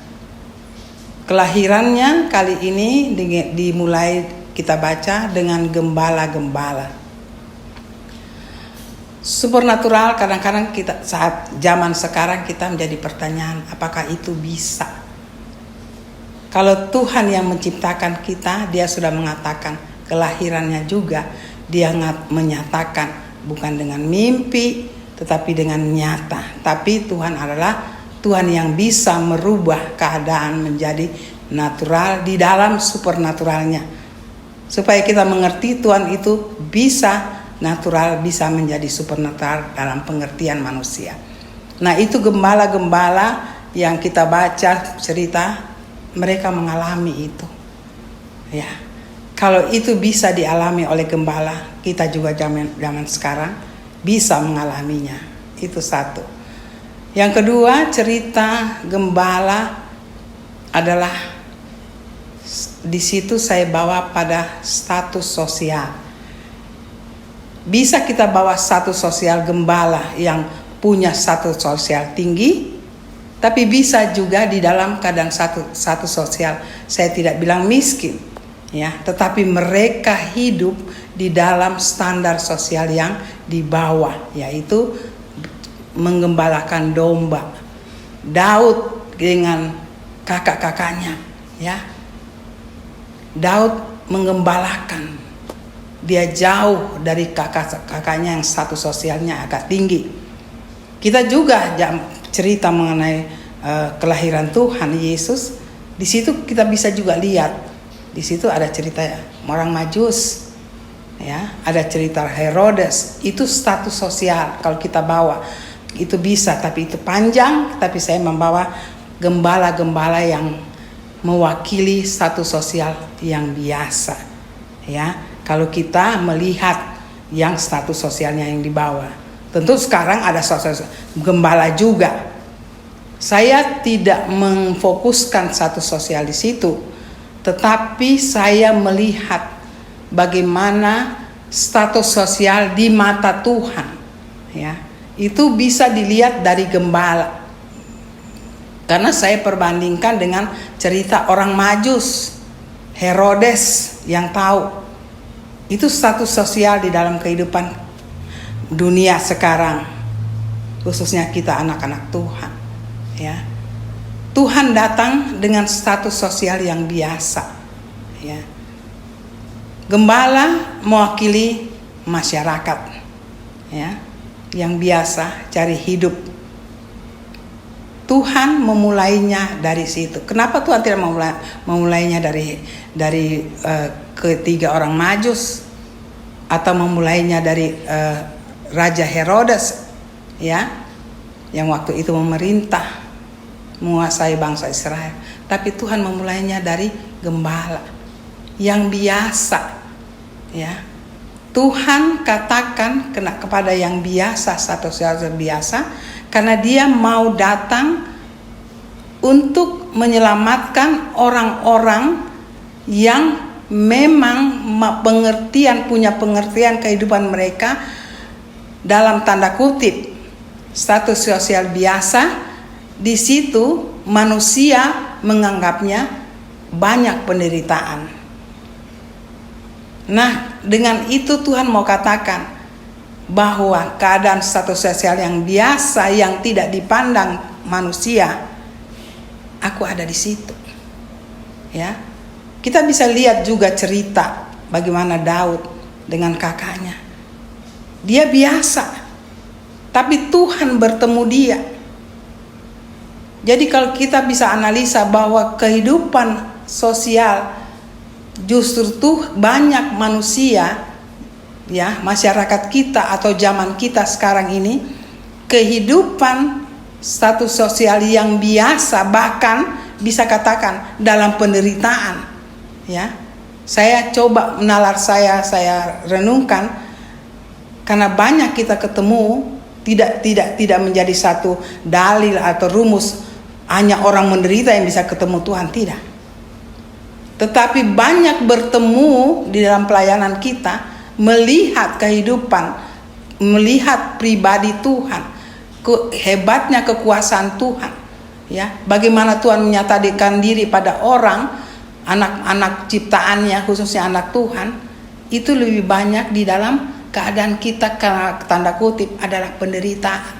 Kelahirannya kali ini dimulai kita baca dengan gembala-gembala. Supernatural kadang-kadang kita saat zaman sekarang kita menjadi pertanyaan, apakah itu bisa? Kalau Tuhan yang menciptakan kita, Dia sudah mengatakan kelahirannya juga Dia menyatakan bukan dengan mimpi tetapi dengan nyata. Tapi Tuhan adalah Tuhan yang bisa merubah keadaan menjadi natural di dalam supernaturalnya. Supaya kita mengerti Tuhan itu bisa natural, bisa menjadi supernatural dalam pengertian manusia. Nah, itu gembala-gembala yang kita baca cerita, mereka mengalami itu, ya. Kalau itu bisa dialami oleh gembala, kita juga zaman sekarang bisa mengalaminya. Itu satu. Yang kedua, cerita gembala adalah di situ saya bawa pada status sosial. Bisa kita bawa status sosial gembala yang punya status sosial tinggi, tapi bisa juga di dalam keadaan status sosial, saya tidak bilang miskin, ya, tetapi mereka hidup di dalam standar sosial yang di bawah, yaitu menggembalakan domba. Daud dengan kakak-kakaknya, ya. Daud menggembalakan. Dia jauh dari kakak-kakaknya yang status sosialnya agak tinggi. Kita juga cerita mengenai kelahiran Tuhan Yesus. Di situ kita bisa juga lihat. Di situ ada cerita orang Majus, ya, ada cerita Herodes. Itu status sosial kalau kita bawa. Itu bisa, tapi itu panjang. Tapi saya membawa gembala-gembala yang mewakili status sosial yang biasa, ya. Kalau kita melihat yang status sosialnya yang di bawah, tentu sekarang ada status gembala juga. Saya tidak memfokuskan status sosial di situ, tetapi saya melihat bagaimana status sosial di mata Tuhan, ya. Itu bisa dilihat dari gembala. Karena saya perbandingkan dengan cerita orang Majus, Herodes yang tahu. Itu status sosial di dalam kehidupan dunia sekarang, khususnya kita anak-anak Tuhan, ya. Tuhan datang dengan status sosial yang biasa, ya. Gembala mewakili masyarakat, ya, yang biasa cari hidup. Tuhan memulainya dari situ. Kenapa Tuhan tidak memulainya dari ketiga orang Majus, atau memulainya dari Raja Herodes, ya, yang waktu itu memerintah menguasai bangsa Israel. Tapi Tuhan memulainya dari gembala yang biasa, ya. Tuhan katakan kepada yang biasa, status sosial biasa, karena Dia mau datang untuk menyelamatkan orang-orang yang memang punya pengertian kehidupan mereka dalam tanda kutip status sosial biasa, di situ manusia menganggapnya banyak penderitaan. Nah, dengan itu Tuhan mau katakan bahwa keadaan status sosial yang biasa yang tidak dipandang manusia, aku ada di situ. Ya. Kita bisa lihat juga cerita bagaimana Daud dengan kakaknya. Dia biasa, tapi Tuhan bertemu dia. Jadi kalau kita bisa analisa bahwa kehidupan sosial justru tuh banyak manusia, ya, masyarakat kita atau zaman kita sekarang ini, kehidupan status sosial yang biasa, bahkan bisa katakan dalam penderitaan. Ya, saya coba menalar, saya renungkan, karena banyak kita ketemu tidak menjadi satu dalil atau rumus hanya orang menderita yang bisa ketemu Tuhan, tidak. Tetapi banyak bertemu di dalam pelayanan kita, melihat kehidupan, melihat pribadi Tuhan, hebatnya kekuasaan Tuhan, ya, bagaimana Tuhan menyatakan diri pada orang, anak-anak ciptaannya, khususnya anak Tuhan, itu lebih banyak di dalam keadaan kita, tanda kutip, adalah penderitaan.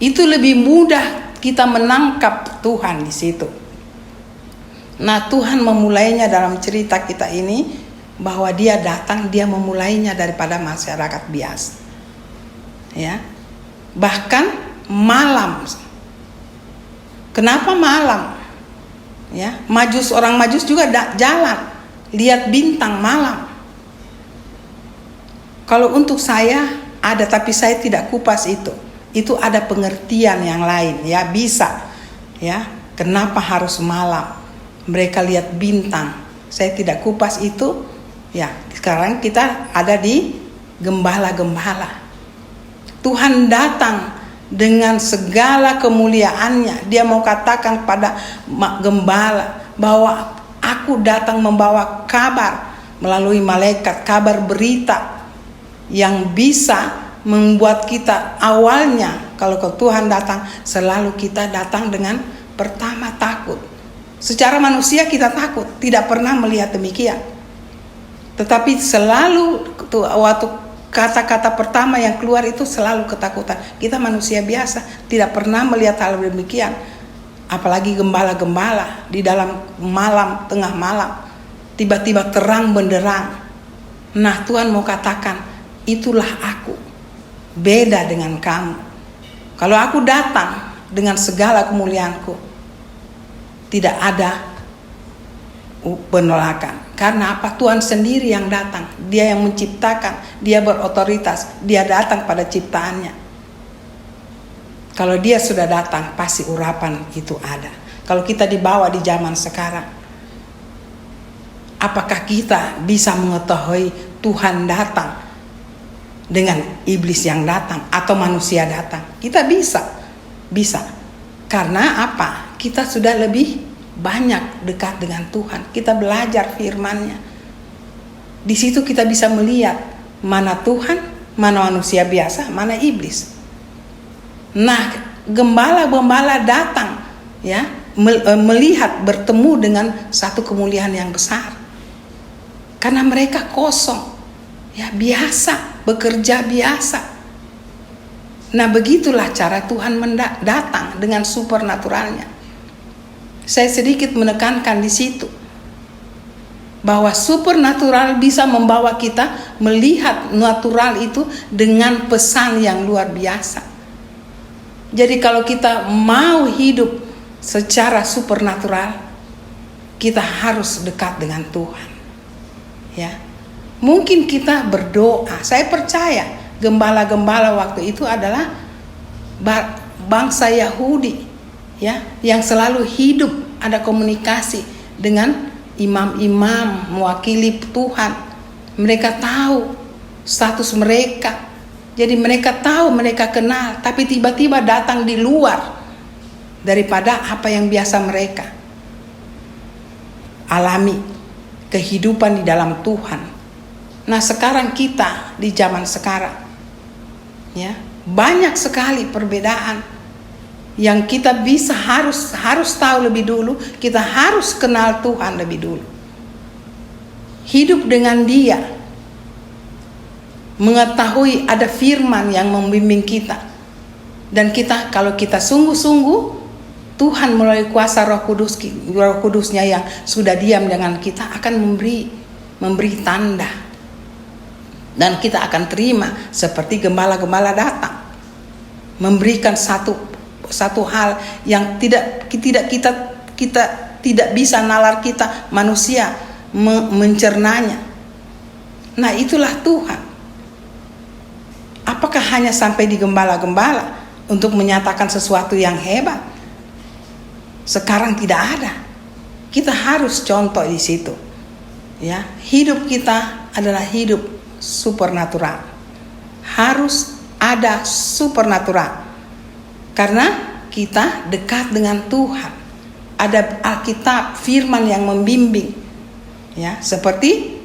Itu lebih mudah kita menangkap Tuhan di situ. Nah, Tuhan memulainya dalam cerita kita ini, bahwa dia datang, dia memulainya daripada masyarakat biasa. Ya. Bahkan malam. Kenapa malam? Ya, orang Majus juga jalan, lihat bintang malam. Kalau untuk saya ada, tapi saya tidak kupas itu. Itu ada pengertian yang lain, ya, bisa. Ya, kenapa harus malam? Mereka lihat bintang. Saya tidak kupas itu. Ya, sekarang kita ada di gembala-gembala. Tuhan datang dengan segala kemuliaannya. Dia mau katakan pada gembala bahwa aku datang membawa kabar melalui malaikat, kabar berita yang bisa membuat kita awalnya, kalau ke Tuhan datang, selalu kita datang dengan pertama takut. Secara manusia kita takut, tidak pernah melihat demikian. Tetapi selalu waktu kata-kata pertama yang keluar itu selalu ketakutan. Kita manusia biasa, tidak pernah melihat hal demikian. Apalagi gembala-gembala di dalam malam, tengah malam, tiba-tiba terang benderang. Nah, Tuhan mau katakan, itulah aku, beda dengan kamu. Kalau aku datang dengan segala kemuliaanku, tidak ada penolakan. Karena apa? Tuhan sendiri yang datang. Dia yang menciptakan, dia berotoritas, dia datang pada ciptaannya. Kalau dia sudah datang, pasti urapan itu ada. Kalau kita dibawa di zaman sekarang, apakah kita bisa mengetahui Tuhan datang dengan iblis yang datang atau manusia datang? Kita bisa. Karena apa? Kita sudah lebih banyak dekat dengan Tuhan. Kita belajar firman-Nya. Di situ kita bisa melihat mana Tuhan, mana manusia biasa, mana iblis. Nah, gembala-gembala datang, ya, melihat, bertemu dengan satu kemuliaan yang besar. Karena mereka kosong, ya, biasa, bekerja biasa. Nah, begitulah cara Tuhan datang dengan supernaturalnya. Saya sedikit menekankan di situ bahwa supernatural bisa membawa kita melihat natural itu dengan pesan yang luar biasa. Jadi kalau kita mau hidup secara supernatural, kita harus dekat dengan Tuhan. Ya. Mungkin kita berdoa. Saya percaya gembala-gembala waktu itu adalah bangsa Yahudi, ya, yang selalu hidup, ada komunikasi dengan imam-imam mewakili Tuhan. Mereka tahu status mereka, jadi mereka tahu, mereka kenal, tapi tiba-tiba datang di luar daripada apa yang biasa mereka alami, kehidupan di dalam Tuhan. Nah, sekarang kita di zaman sekarang, ya, banyak sekali perbedaan yang kita bisa harus tahu lebih dulu. Kita harus kenal Tuhan lebih dulu. Hidup dengan Dia, mengetahui ada firman yang membimbing kita. Dan kita, kalau kita sungguh-sungguh, Tuhan melalui kuasa Roh Kudusnya yang sudah diam dengan kita akan memberi tanda. Dan kita akan terima seperti gembala-gembala datang, memberikan satu hal yang tidak kita tidak bisa nalar kita manusia mencernanya. Nah, itulah Tuhan. Apakah hanya sampai di gembala-gembala untuk menyatakan sesuatu yang hebat? Sekarang tidak ada. Kita harus contoh di situ. Ya, hidup kita adalah hidup supernatural. Harus ada supernatural. Karena kita dekat dengan Tuhan. Ada Alkitab, firman yang membimbing. Ya, seperti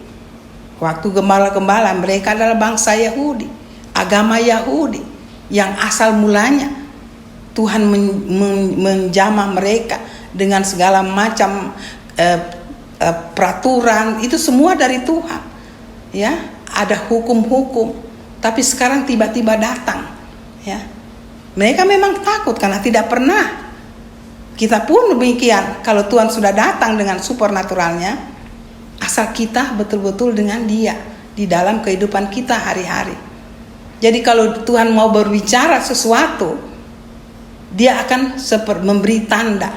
waktu gembala-gembala, mereka adalah bangsa Yahudi, agama Yahudi yang asal mulanya Tuhan menjamah mereka dengan segala macam peraturan, itu semua dari Tuhan. Ya, ada hukum-hukum, tapi sekarang tiba-tiba datang. Ya, mereka memang takut karena tidak pernah. Kita pun demikian. Kalau Tuhan sudah datang dengan supernaturalnya, asal kita betul-betul dengan Dia di dalam kehidupan kita hari-hari. Jadi kalau Tuhan mau berbicara sesuatu, Dia akan memberi tanda.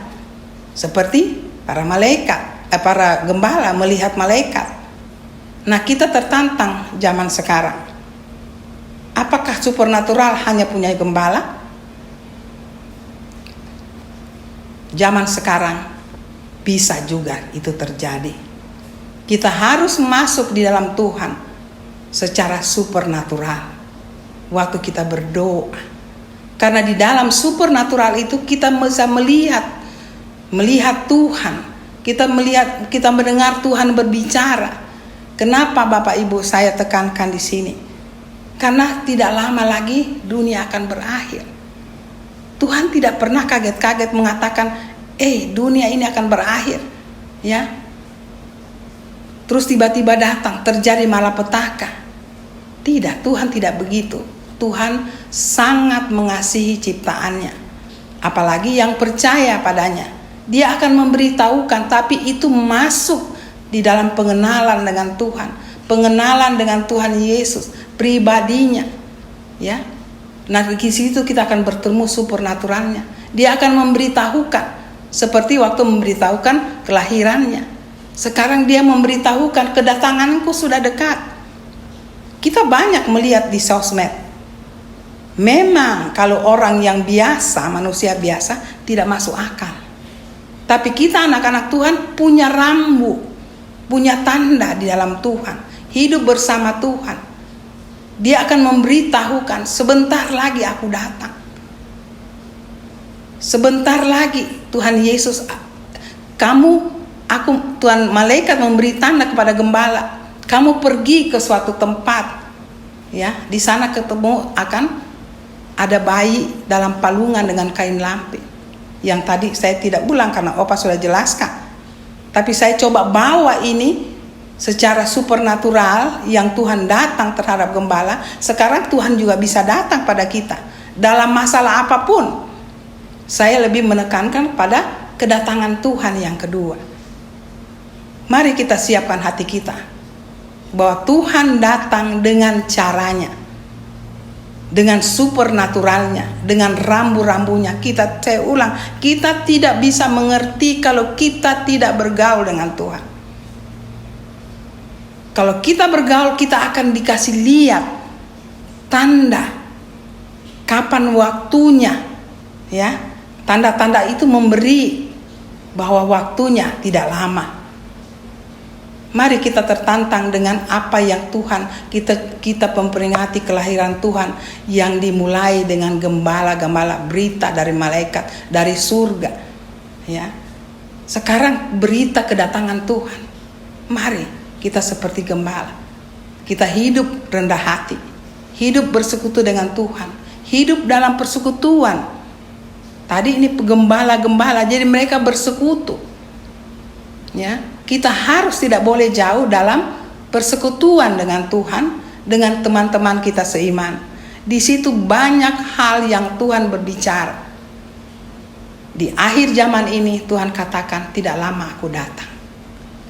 Seperti para malaikat, para gembala melihat malaikat. Nah, kita tertantang zaman sekarang. Apakah supernatural hanya punya gembala? Zaman sekarang bisa juga itu terjadi. Kita harus masuk di dalam Tuhan secara supernatural waktu kita berdoa. Karena di dalam supernatural itu kita bisa melihat Tuhan. Kita mendengar Tuhan berbicara. Kenapa Bapak Ibu saya tekankan di sini? Karena tidak lama lagi dunia akan berakhir. Tuhan tidak pernah kaget-kaget mengatakan, dunia ini akan berakhir. Ya. Terus tiba-tiba datang, terjadi malapetaka. Tidak, Tuhan tidak begitu. Tuhan sangat mengasihi ciptaannya. Apalagi yang percaya padanya. Dia akan memberitahukan, tapi itu masuk di dalam pengenalan dengan Tuhan. Pengenalan dengan Tuhan Yesus, pribadinya. Ya. Nah, di situ kita akan bertemu supernaturalnya. Dia akan memberitahukan, seperti waktu memberitahukan kelahirannya. Sekarang Dia memberitahukan kedatanganku sudah dekat. Kita banyak melihat di sosmed. Memang kalau orang yang biasa, manusia biasa, tidak masuk akal. Tapi kita anak-anak Tuhan punya rambu, punya tanda di dalam Tuhan. Hidup bersama Tuhan. Dia akan memberitahukan, sebentar lagi aku datang. Sebentar lagi Tuhan Yesus, Tuhan malaikat memberi tanda kepada gembala. Kamu pergi ke suatu tempat, ya, di sana ketemu akan ada bayi dalam palungan dengan kain lampin. Yang tadi saya tidak ulang karena Opa sudah jelaskan. Tapi saya coba bawa ini secara supernatural yang Tuhan datang terhadap gembala. Sekarang Tuhan juga bisa datang pada kita dalam masalah apapun. Saya lebih menekankan pada kedatangan Tuhan yang kedua. Mari kita siapkan hati kita bahwa Tuhan datang dengan caranya, dengan supernaturalnya, dengan rambu-rambunya. Saya ulang, kita tidak bisa mengerti kalau kita tidak bergaul dengan Tuhan. Kalau kita bergaul, kita akan dikasih lihat tanda kapan waktunya, ya. Tanda-tanda itu memberi bahwa waktunya tidak lama. Mari kita tertantang dengan apa yang Tuhan kita memperingati kelahiran Tuhan yang dimulai dengan gembala-gembala, berita dari malaikat dari surga, ya. Sekarang berita kedatangan Tuhan. Mari kita seperti gembala. kita hidup rendah hati, hidup bersekutu dengan Tuhan, hidup dalam persekutuan. Tadi ini gembala-gembala, jadi mereka bersekutu. Ya, kita harus tidak boleh jauh dalam persekutuan dengan Tuhan, dengan teman-teman kita seiman. Di situ banyak hal yang Tuhan berbicara. Di akhir zaman ini Tuhan katakan, tidak lama aku datang.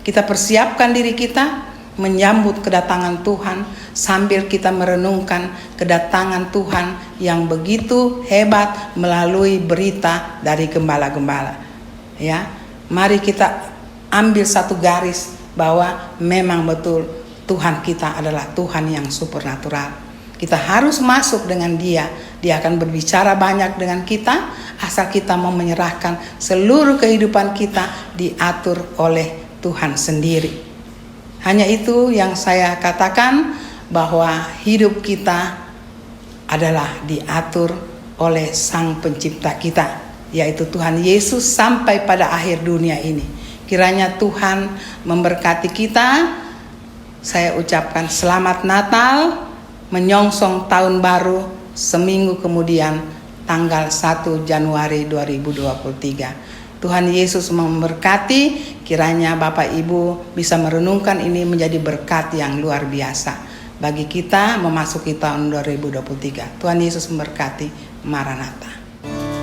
Kita persiapkan diri kita menyambut kedatangan Tuhan sambil kita merenungkan kedatangan Tuhan yang begitu hebat melalui berita dari gembala-gembala. Ya, mari kita ambil satu garis bahwa memang betul Tuhan kita adalah Tuhan yang supernatural. Kita harus masuk dengan Dia. Dia akan berbicara banyak dengan kita asal kita mau menyerahkan seluruh kehidupan kita diatur oleh Tuhan sendiri. Hanya itu yang saya katakan, bahwa hidup kita adalah diatur oleh Sang Pencipta kita, yaitu Tuhan Yesus sampai pada akhir dunia ini. Kiranya Tuhan memberkati kita. Saya ucapkan selamat Natal, menyongsong tahun baru seminggu kemudian tanggal 1 Januari 2023. Tuhan Yesus memberkati. Kiranya Bapak Ibu bisa merenungkan ini menjadi berkat yang luar biasa bagi kita memasuki tahun 2023. Tuhan Yesus memberkati. Maranatha.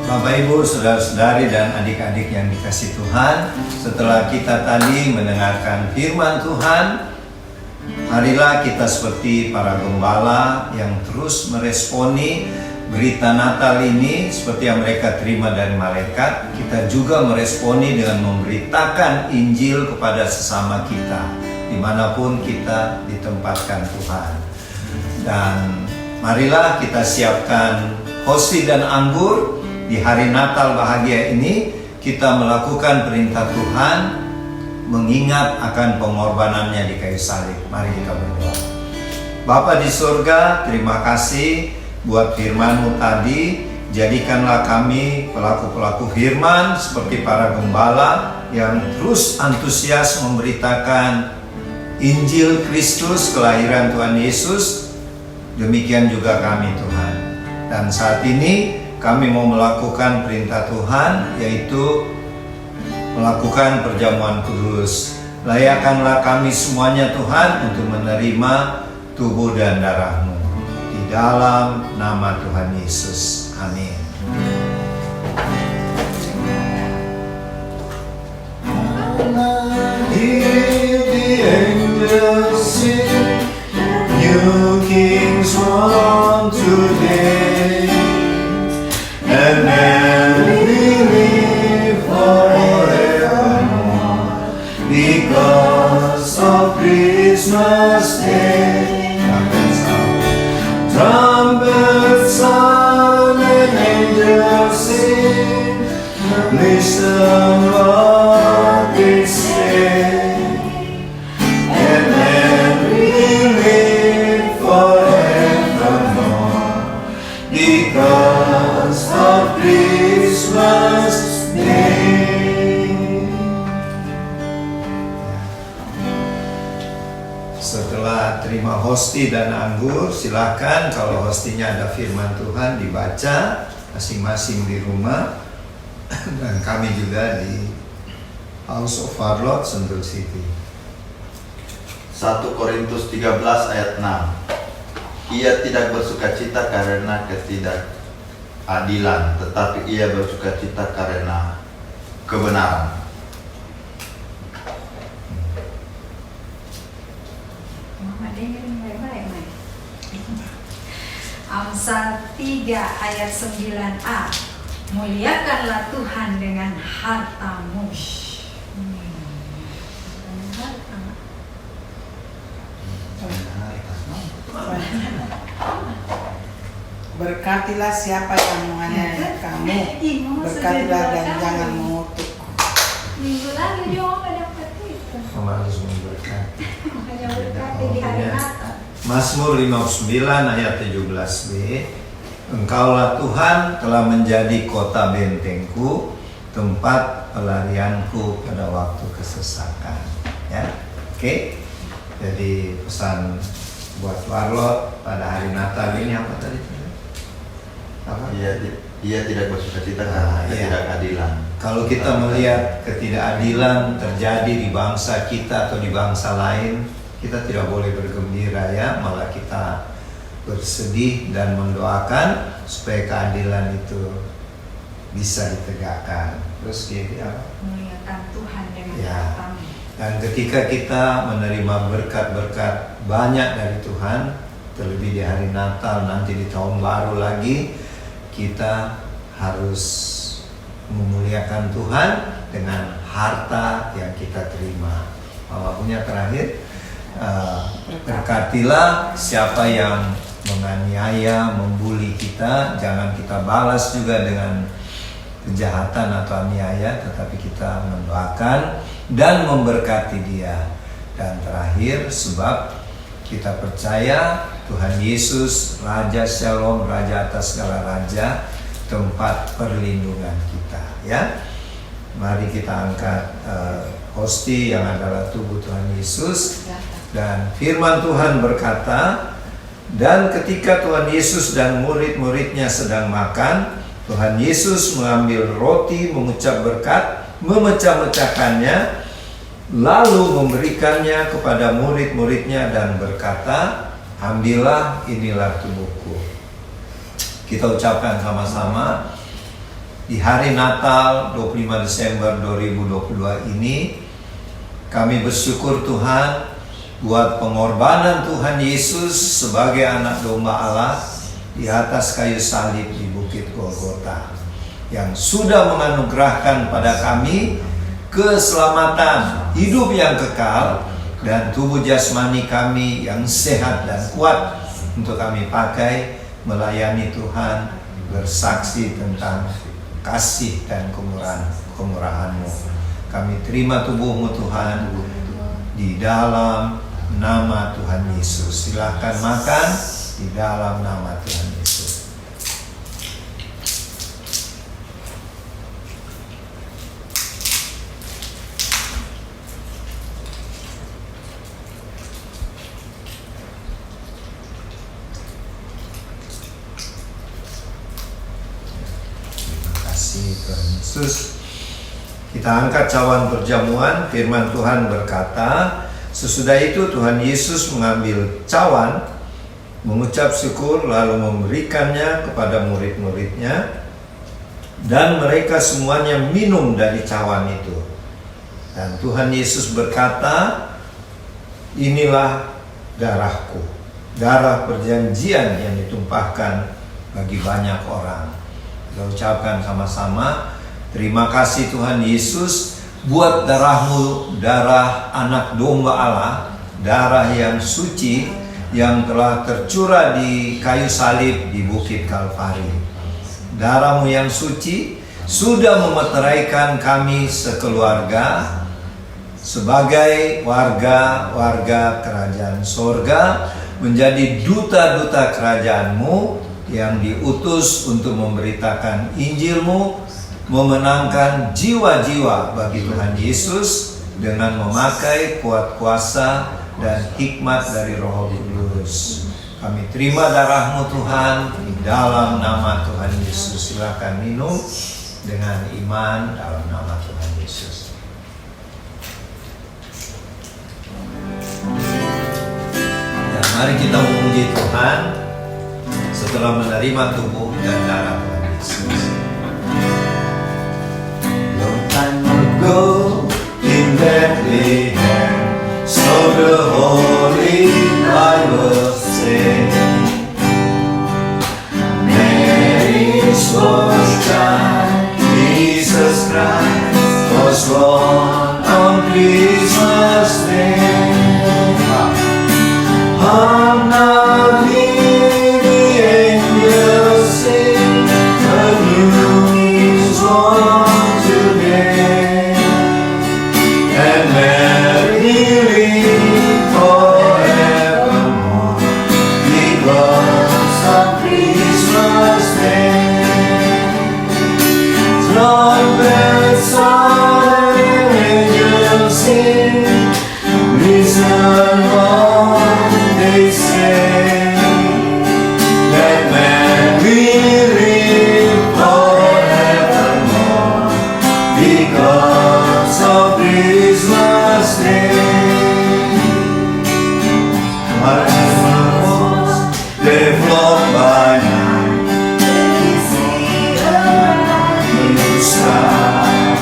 Bapak Ibu, saudara-saudari dan adik-adik yang dikasihi Tuhan, setelah kita tadi mendengarkan firman Tuhan, marilah kita seperti para gembala yang terus meresponi berita Natal ini seperti yang mereka terima dari malaikat. Kita juga meresponi dengan memberitakan Injil kepada sesama kita dimanapun kita ditempatkan Tuhan. Dan marilah kita siapkan hosti dan anggur. Di hari Natal bahagia ini kita melakukan perintah Tuhan, mengingat akan pengorbanannya di kayu salib. Mari kita berdoa. Bapa di surga, terima kasih buat firman-Mu tadi. Jadikanlah kami pelaku-pelaku firman seperti para gembala yang terus antusias memberitakan Injil Kristus, kelahiran Tuhan Yesus. Demikian juga kami Tuhan. Dan saat ini kami mau melakukan perintah Tuhan, yaitu melakukan perjamuan kudus. Layakkanlah kami semuanya Tuhan untuk menerima tubuh dan darah-Mu. Di dalam nama Tuhan Yesus. Amin. Hear the angels sing, new kings born today, and then we live forevermore because of Christmas Day. Trumpets sound and angels sing, listen what they say, and then we live forevermore because of Christmas Day. Setelah terima hosti dan anggur, silakan kalau hostinya ada firman Tuhan dibaca masing-masing di rumah, dan kami juga di House of Farlot, Sentul City. 1 Korintus 13 ayat 6. Ia tidak bersukacita karena ketidakadilan, tetapi ia bersukacita karena kebenaran. Amsal 3 ayat 9a. Muliakanlah Tuhan dengan hartamu. Berkatilah siapa yang menganiaya kamu, berkatilah dan jangan mengutuk. Minggu lalu dia nggak dapat itu. Harus memberkati. Hanya berkati di hari Natal. Mazmur 59 ayat 17b. Engkaulah Tuhan telah menjadi kota bentengku, tempat pelarianku pada waktu kesesakan. Ya, oke. Jadi pesan buat Warlot pada hari Natal ini apa tadi? Apa? Ia tidak bersuka cita Nah, karena iya. ketidakadilan. Kalau kita melihat ketidakadilan terjadi di bangsa kita atau di bangsa lain, kita tidak boleh bergembira ya, malah kita bersedih dan mendoakan supaya keadilan itu bisa ditegakkan. Terus gitu apa? Muliakan Tuhan dengan Ya. hartamu. Dan ketika kita menerima berkat-berkat banyak dari Tuhan, terlebih di hari Natal, nanti di tahun baru lagi, kita harus memuliakan Tuhan dengan harta yang kita terima. Punya terakhir, berkatilah siapa yang menganiaya, membuli kita, jangan kita balas juga dengan kejahatan atau aniaya, tetapi kita mendoakan dan memberkati dia. Dan terakhir, sebab kita percaya Tuhan Yesus, Raja Shalom, Raja atas segala raja, tempat perlindungan kita. Ya, mari kita angkat hosti yang adalah tubuh Tuhan Yesus. Dan firman Tuhan berkata, dan ketika Tuhan Yesus dan murid-muridnya sedang makan, Tuhan Yesus mengambil roti, mengucap berkat, memecah-mecahkannya, lalu memberikannya kepada murid-muridnya dan berkata, ambillah, inilah tubuhku. Kita ucapkan sama-sama di hari Natal 25 Desember 2022 ini, kami bersyukur Tuhan buat pengorbanan Tuhan Yesus sebagai anak domba Allah di atas kayu salib di Bukit Golgota, yang sudah menganugerahkan pada kami keselamatan, hidup yang kekal, dan tubuh jasmani kami yang sehat dan kuat untuk kami pakai melayani Tuhan, bersaksi tentang kasih dan kemurahan-Mu. Kami terima tubuh-Mu Tuhan di dalam nama Tuhan Yesus. Silahkan makan di dalam nama Tuhan Yesus. Terima kasih Tuhan Yesus. Kita angkat cawan perjamuan. Firman Tuhan berkata, sesudah itu Tuhan Yesus mengambil cawan, mengucap syukur, lalu memberikannya kepada murid-muridnya, dan mereka semuanya minum dari cawan itu. Dan Tuhan Yesus berkata, inilah darahku, darah perjanjian yang ditumpahkan bagi banyak orang. Kita ucapkan sama-sama, terima kasih Tuhan Yesus buat darah-Mu, darah anak domba Allah, darah yang suci yang telah tercurah di kayu salib di Bukit Kalvari. Darah-Mu yang suci sudah memeteraikan kami sekeluarga sebagai warga-warga kerajaan sorga, menjadi duta-duta kerajaan-Mu yang diutus untuk memberitakan Injil-Mu, memenangkan jiwa-jiwa bagi Tuhan Yesus dengan memakai kuat kuasa dan hikmat dari Roh Kudus. Kami terima darah-Mu Tuhan di dalam nama Tuhan Yesus. Silakan minum dengan iman dalam nama Tuhan Yesus. Dan mari kita memuji Tuhan setelah menerima tubuh dan darah Tuhan Yesus. Long time ago in Bethlehem, so the Holy Bible says, Mary's first child, Jesus Christ, was born on Christmas Day. On the angels sing, a new is born today, and Mary lives forevermore because of Christmas Day. Trumpets sound, angels sing. They float by night, blue sky.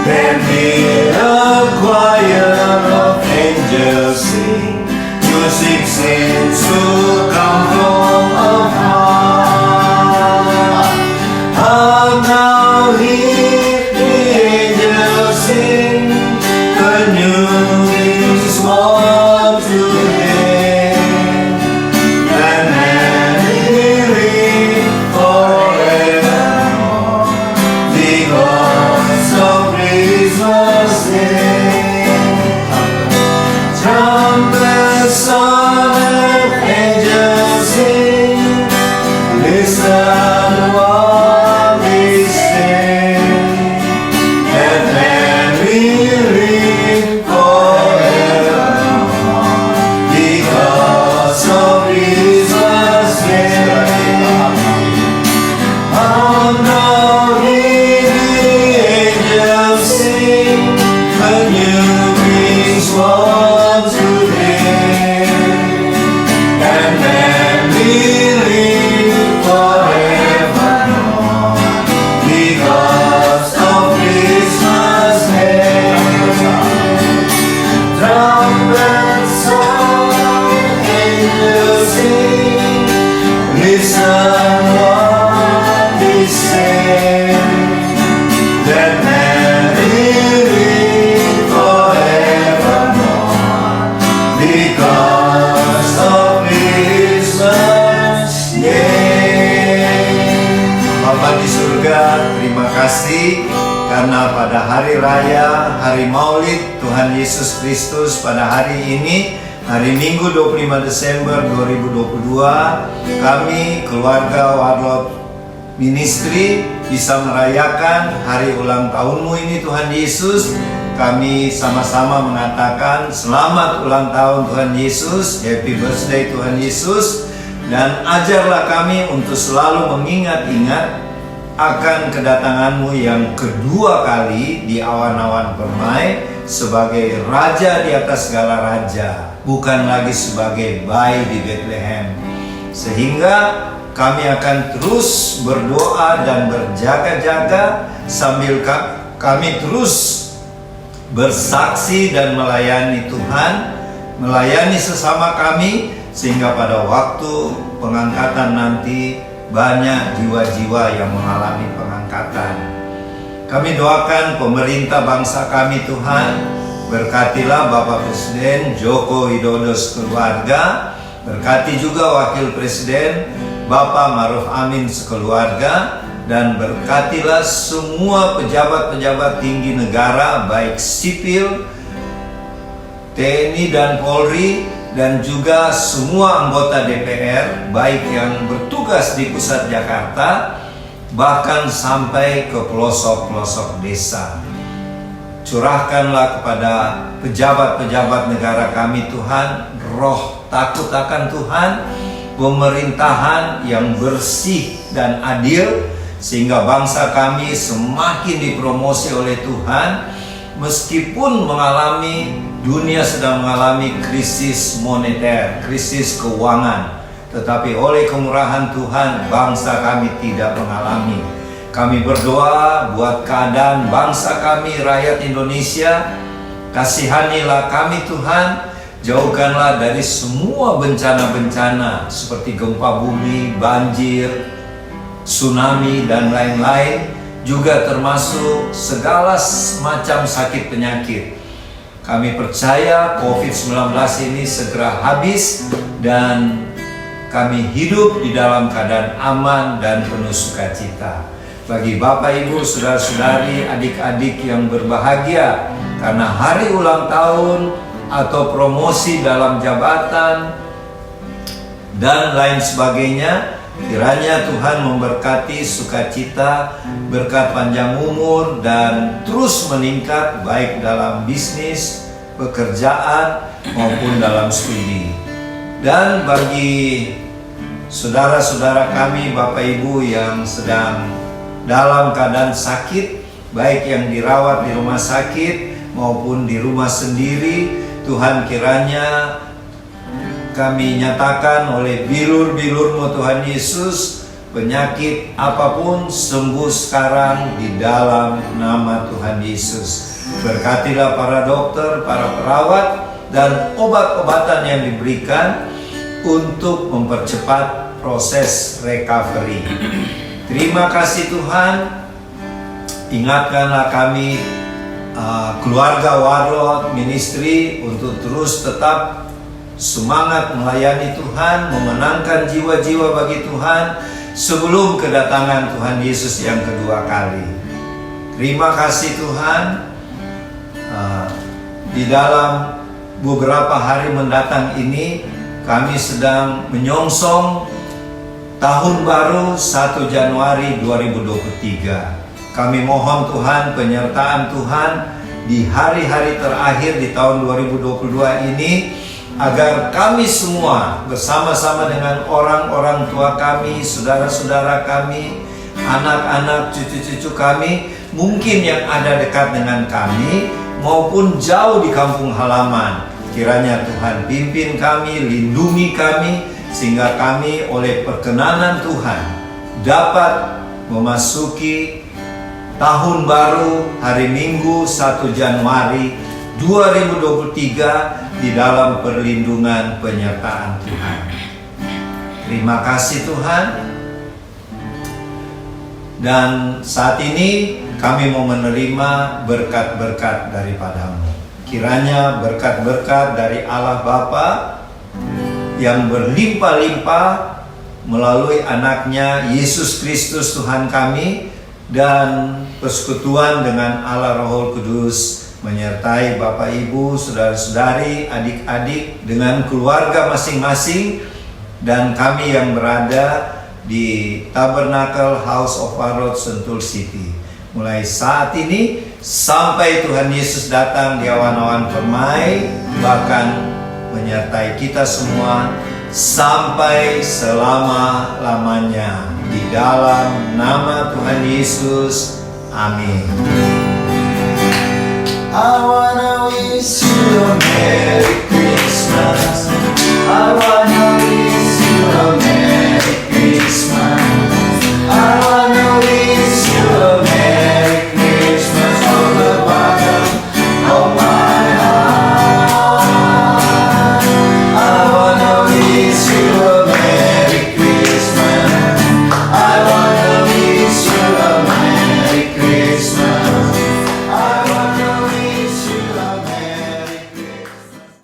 Then hear a choir of angels sing. Music seems to come from afar. How now hear the angels sing. The new is born today. And then we live forevermore because of Christmas Day. Trumpets sound and angels sing. Listen what they say. And then we live forevermore because of Christmas Day. Oh, now hear the angels sing. A new King's born today. And then we live forevermore because of Christmas Day. Trumpets sound, angels sing. Listen what they say. That man will live forevermore because of Christmas Day. Bapa di surga, terima kasih karena pada hari raya, hari Maulid Tuhan Yesus Kristus pada hari ini, hari Minggu 25 Desember 2022, kami keluarga Warlot Ministry bisa merayakan hari ulang tahunmu ini Tuhan Yesus. Kami sama-sama mengatakan selamat ulang tahun Tuhan Yesus, happy birthday Tuhan Yesus. Dan ajarlah kami untuk selalu mengingat-ingat akan kedatanganmu yang kedua kali di awan-awan permai sebagai Raja di atas segala raja, bukan lagi sebagai bayi di Bethlehem. Sehingga kami akan terus berdoa dan berjaga-jaga sambil kami terus bersaksi dan melayani Tuhan, melayani sesama kami, sehingga pada waktu pengangkatan nanti banyak jiwa-jiwa yang mengalami pengangkatan. Kami doakan pemerintah bangsa kami Tuhan, berkatilah Bapak Presiden Joko Widodo sekeluarga, berkati juga Wakil Presiden Bapak Ma'ruf Amin sekeluarga, dan berkatilah semua pejabat-pejabat tinggi negara, baik sipil, TNI dan Polri, dan juga semua anggota DPR, baik yang bertugas di pusat Jakarta, bahkan sampai ke pelosok-pelosok desa. Curahkanlah kepada pejabat-pejabat negara kami Tuhan, roh takut akan Tuhan, pemerintahan yang bersih dan adil, sehingga bangsa kami semakin dipromosi oleh Tuhan. Meskipun dunia sedang mengalami krisis moneter, krisis keuangan, tetapi oleh kemurahan Tuhan bangsa kami tidak mengalami. Kami berdoa buat keadaan bangsa kami, rakyat Indonesia. Kasihanilah kami Tuhan, jauhkanlah dari semua bencana-bencana seperti gempa bumi, banjir, tsunami, dan lain-lain, juga termasuk segala macam sakit penyakit. Kami percaya COVID-19 ini segera habis dan kami hidup di dalam keadaan aman dan penuh sukacita. Bagi Bapak, Ibu, Saudara-saudari, adik-adik yang berbahagia karena hari ulang tahun atau promosi dalam jabatan dan lain sebagainya, kiranya Tuhan memberkati sukacita, berkat panjang umur, dan terus meningkat baik dalam bisnis, pekerjaan, maupun dalam studi. Dan bagi saudara-saudara kami, Bapak Ibu yang sedang dalam keadaan sakit, baik yang dirawat di rumah sakit maupun di rumah sendiri. Tuhan, kiranya kami nyatakan oleh bilur-bilur-Mu Tuhan Yesus, penyakit apapun sembuh sekarang di dalam nama Tuhan Yesus. Berkatilah para dokter, para perawat, dan obat-obatan yang diberikan untuk mempercepat proses recovery. Terima kasih Tuhan. Ingatkanlah kami keluarga Warlord Ministry untuk terus tetap semangat melayani Tuhan, memenangkan jiwa-jiwa bagi Tuhan sebelum kedatangan Tuhan Yesus yang kedua kali. Terima kasih Tuhan. Di dalam beberapa hari mendatang ini kami sedang menyongsong tahun baru 1 Januari 2023. Kami mohon Tuhan penyertaan Tuhan di hari-hari terakhir di tahun 2022 ini, agar kami semua bersama-sama dengan orang-orang tua kami, saudara-saudara kami, anak-anak, cucu-cucu kami, mungkin yang ada dekat dengan kami maupun jauh di kampung halaman. Kiranya Tuhan pimpin kami, lindungi kami, sehingga kami oleh perkenanan Tuhan dapat memasuki tahun baru hari Minggu 1 Januari 2023 di dalam perlindungan penyertaan Tuhan. Terima kasih Tuhan. Dan saat ini kami mau menerima berkat-berkat daripada-Mu. Kiranya berkat-berkat dari Allah Bapa yang berlimpah-limpah melalui anaknya Yesus Kristus Tuhan kami, dan persekutuan dengan Allah Roh Kudus menyertai Bapak Ibu, saudara-saudari, adik-adik dengan keluarga masing-masing, dan kami yang berada di Tabernacle House of Warlord Sentul City. Mulai saat ini sampai Tuhan Yesus datang di awan-awan permai, bahkan menyertai kita semua sampai selama-lamanya. Di dalam nama Tuhan Yesus, amin.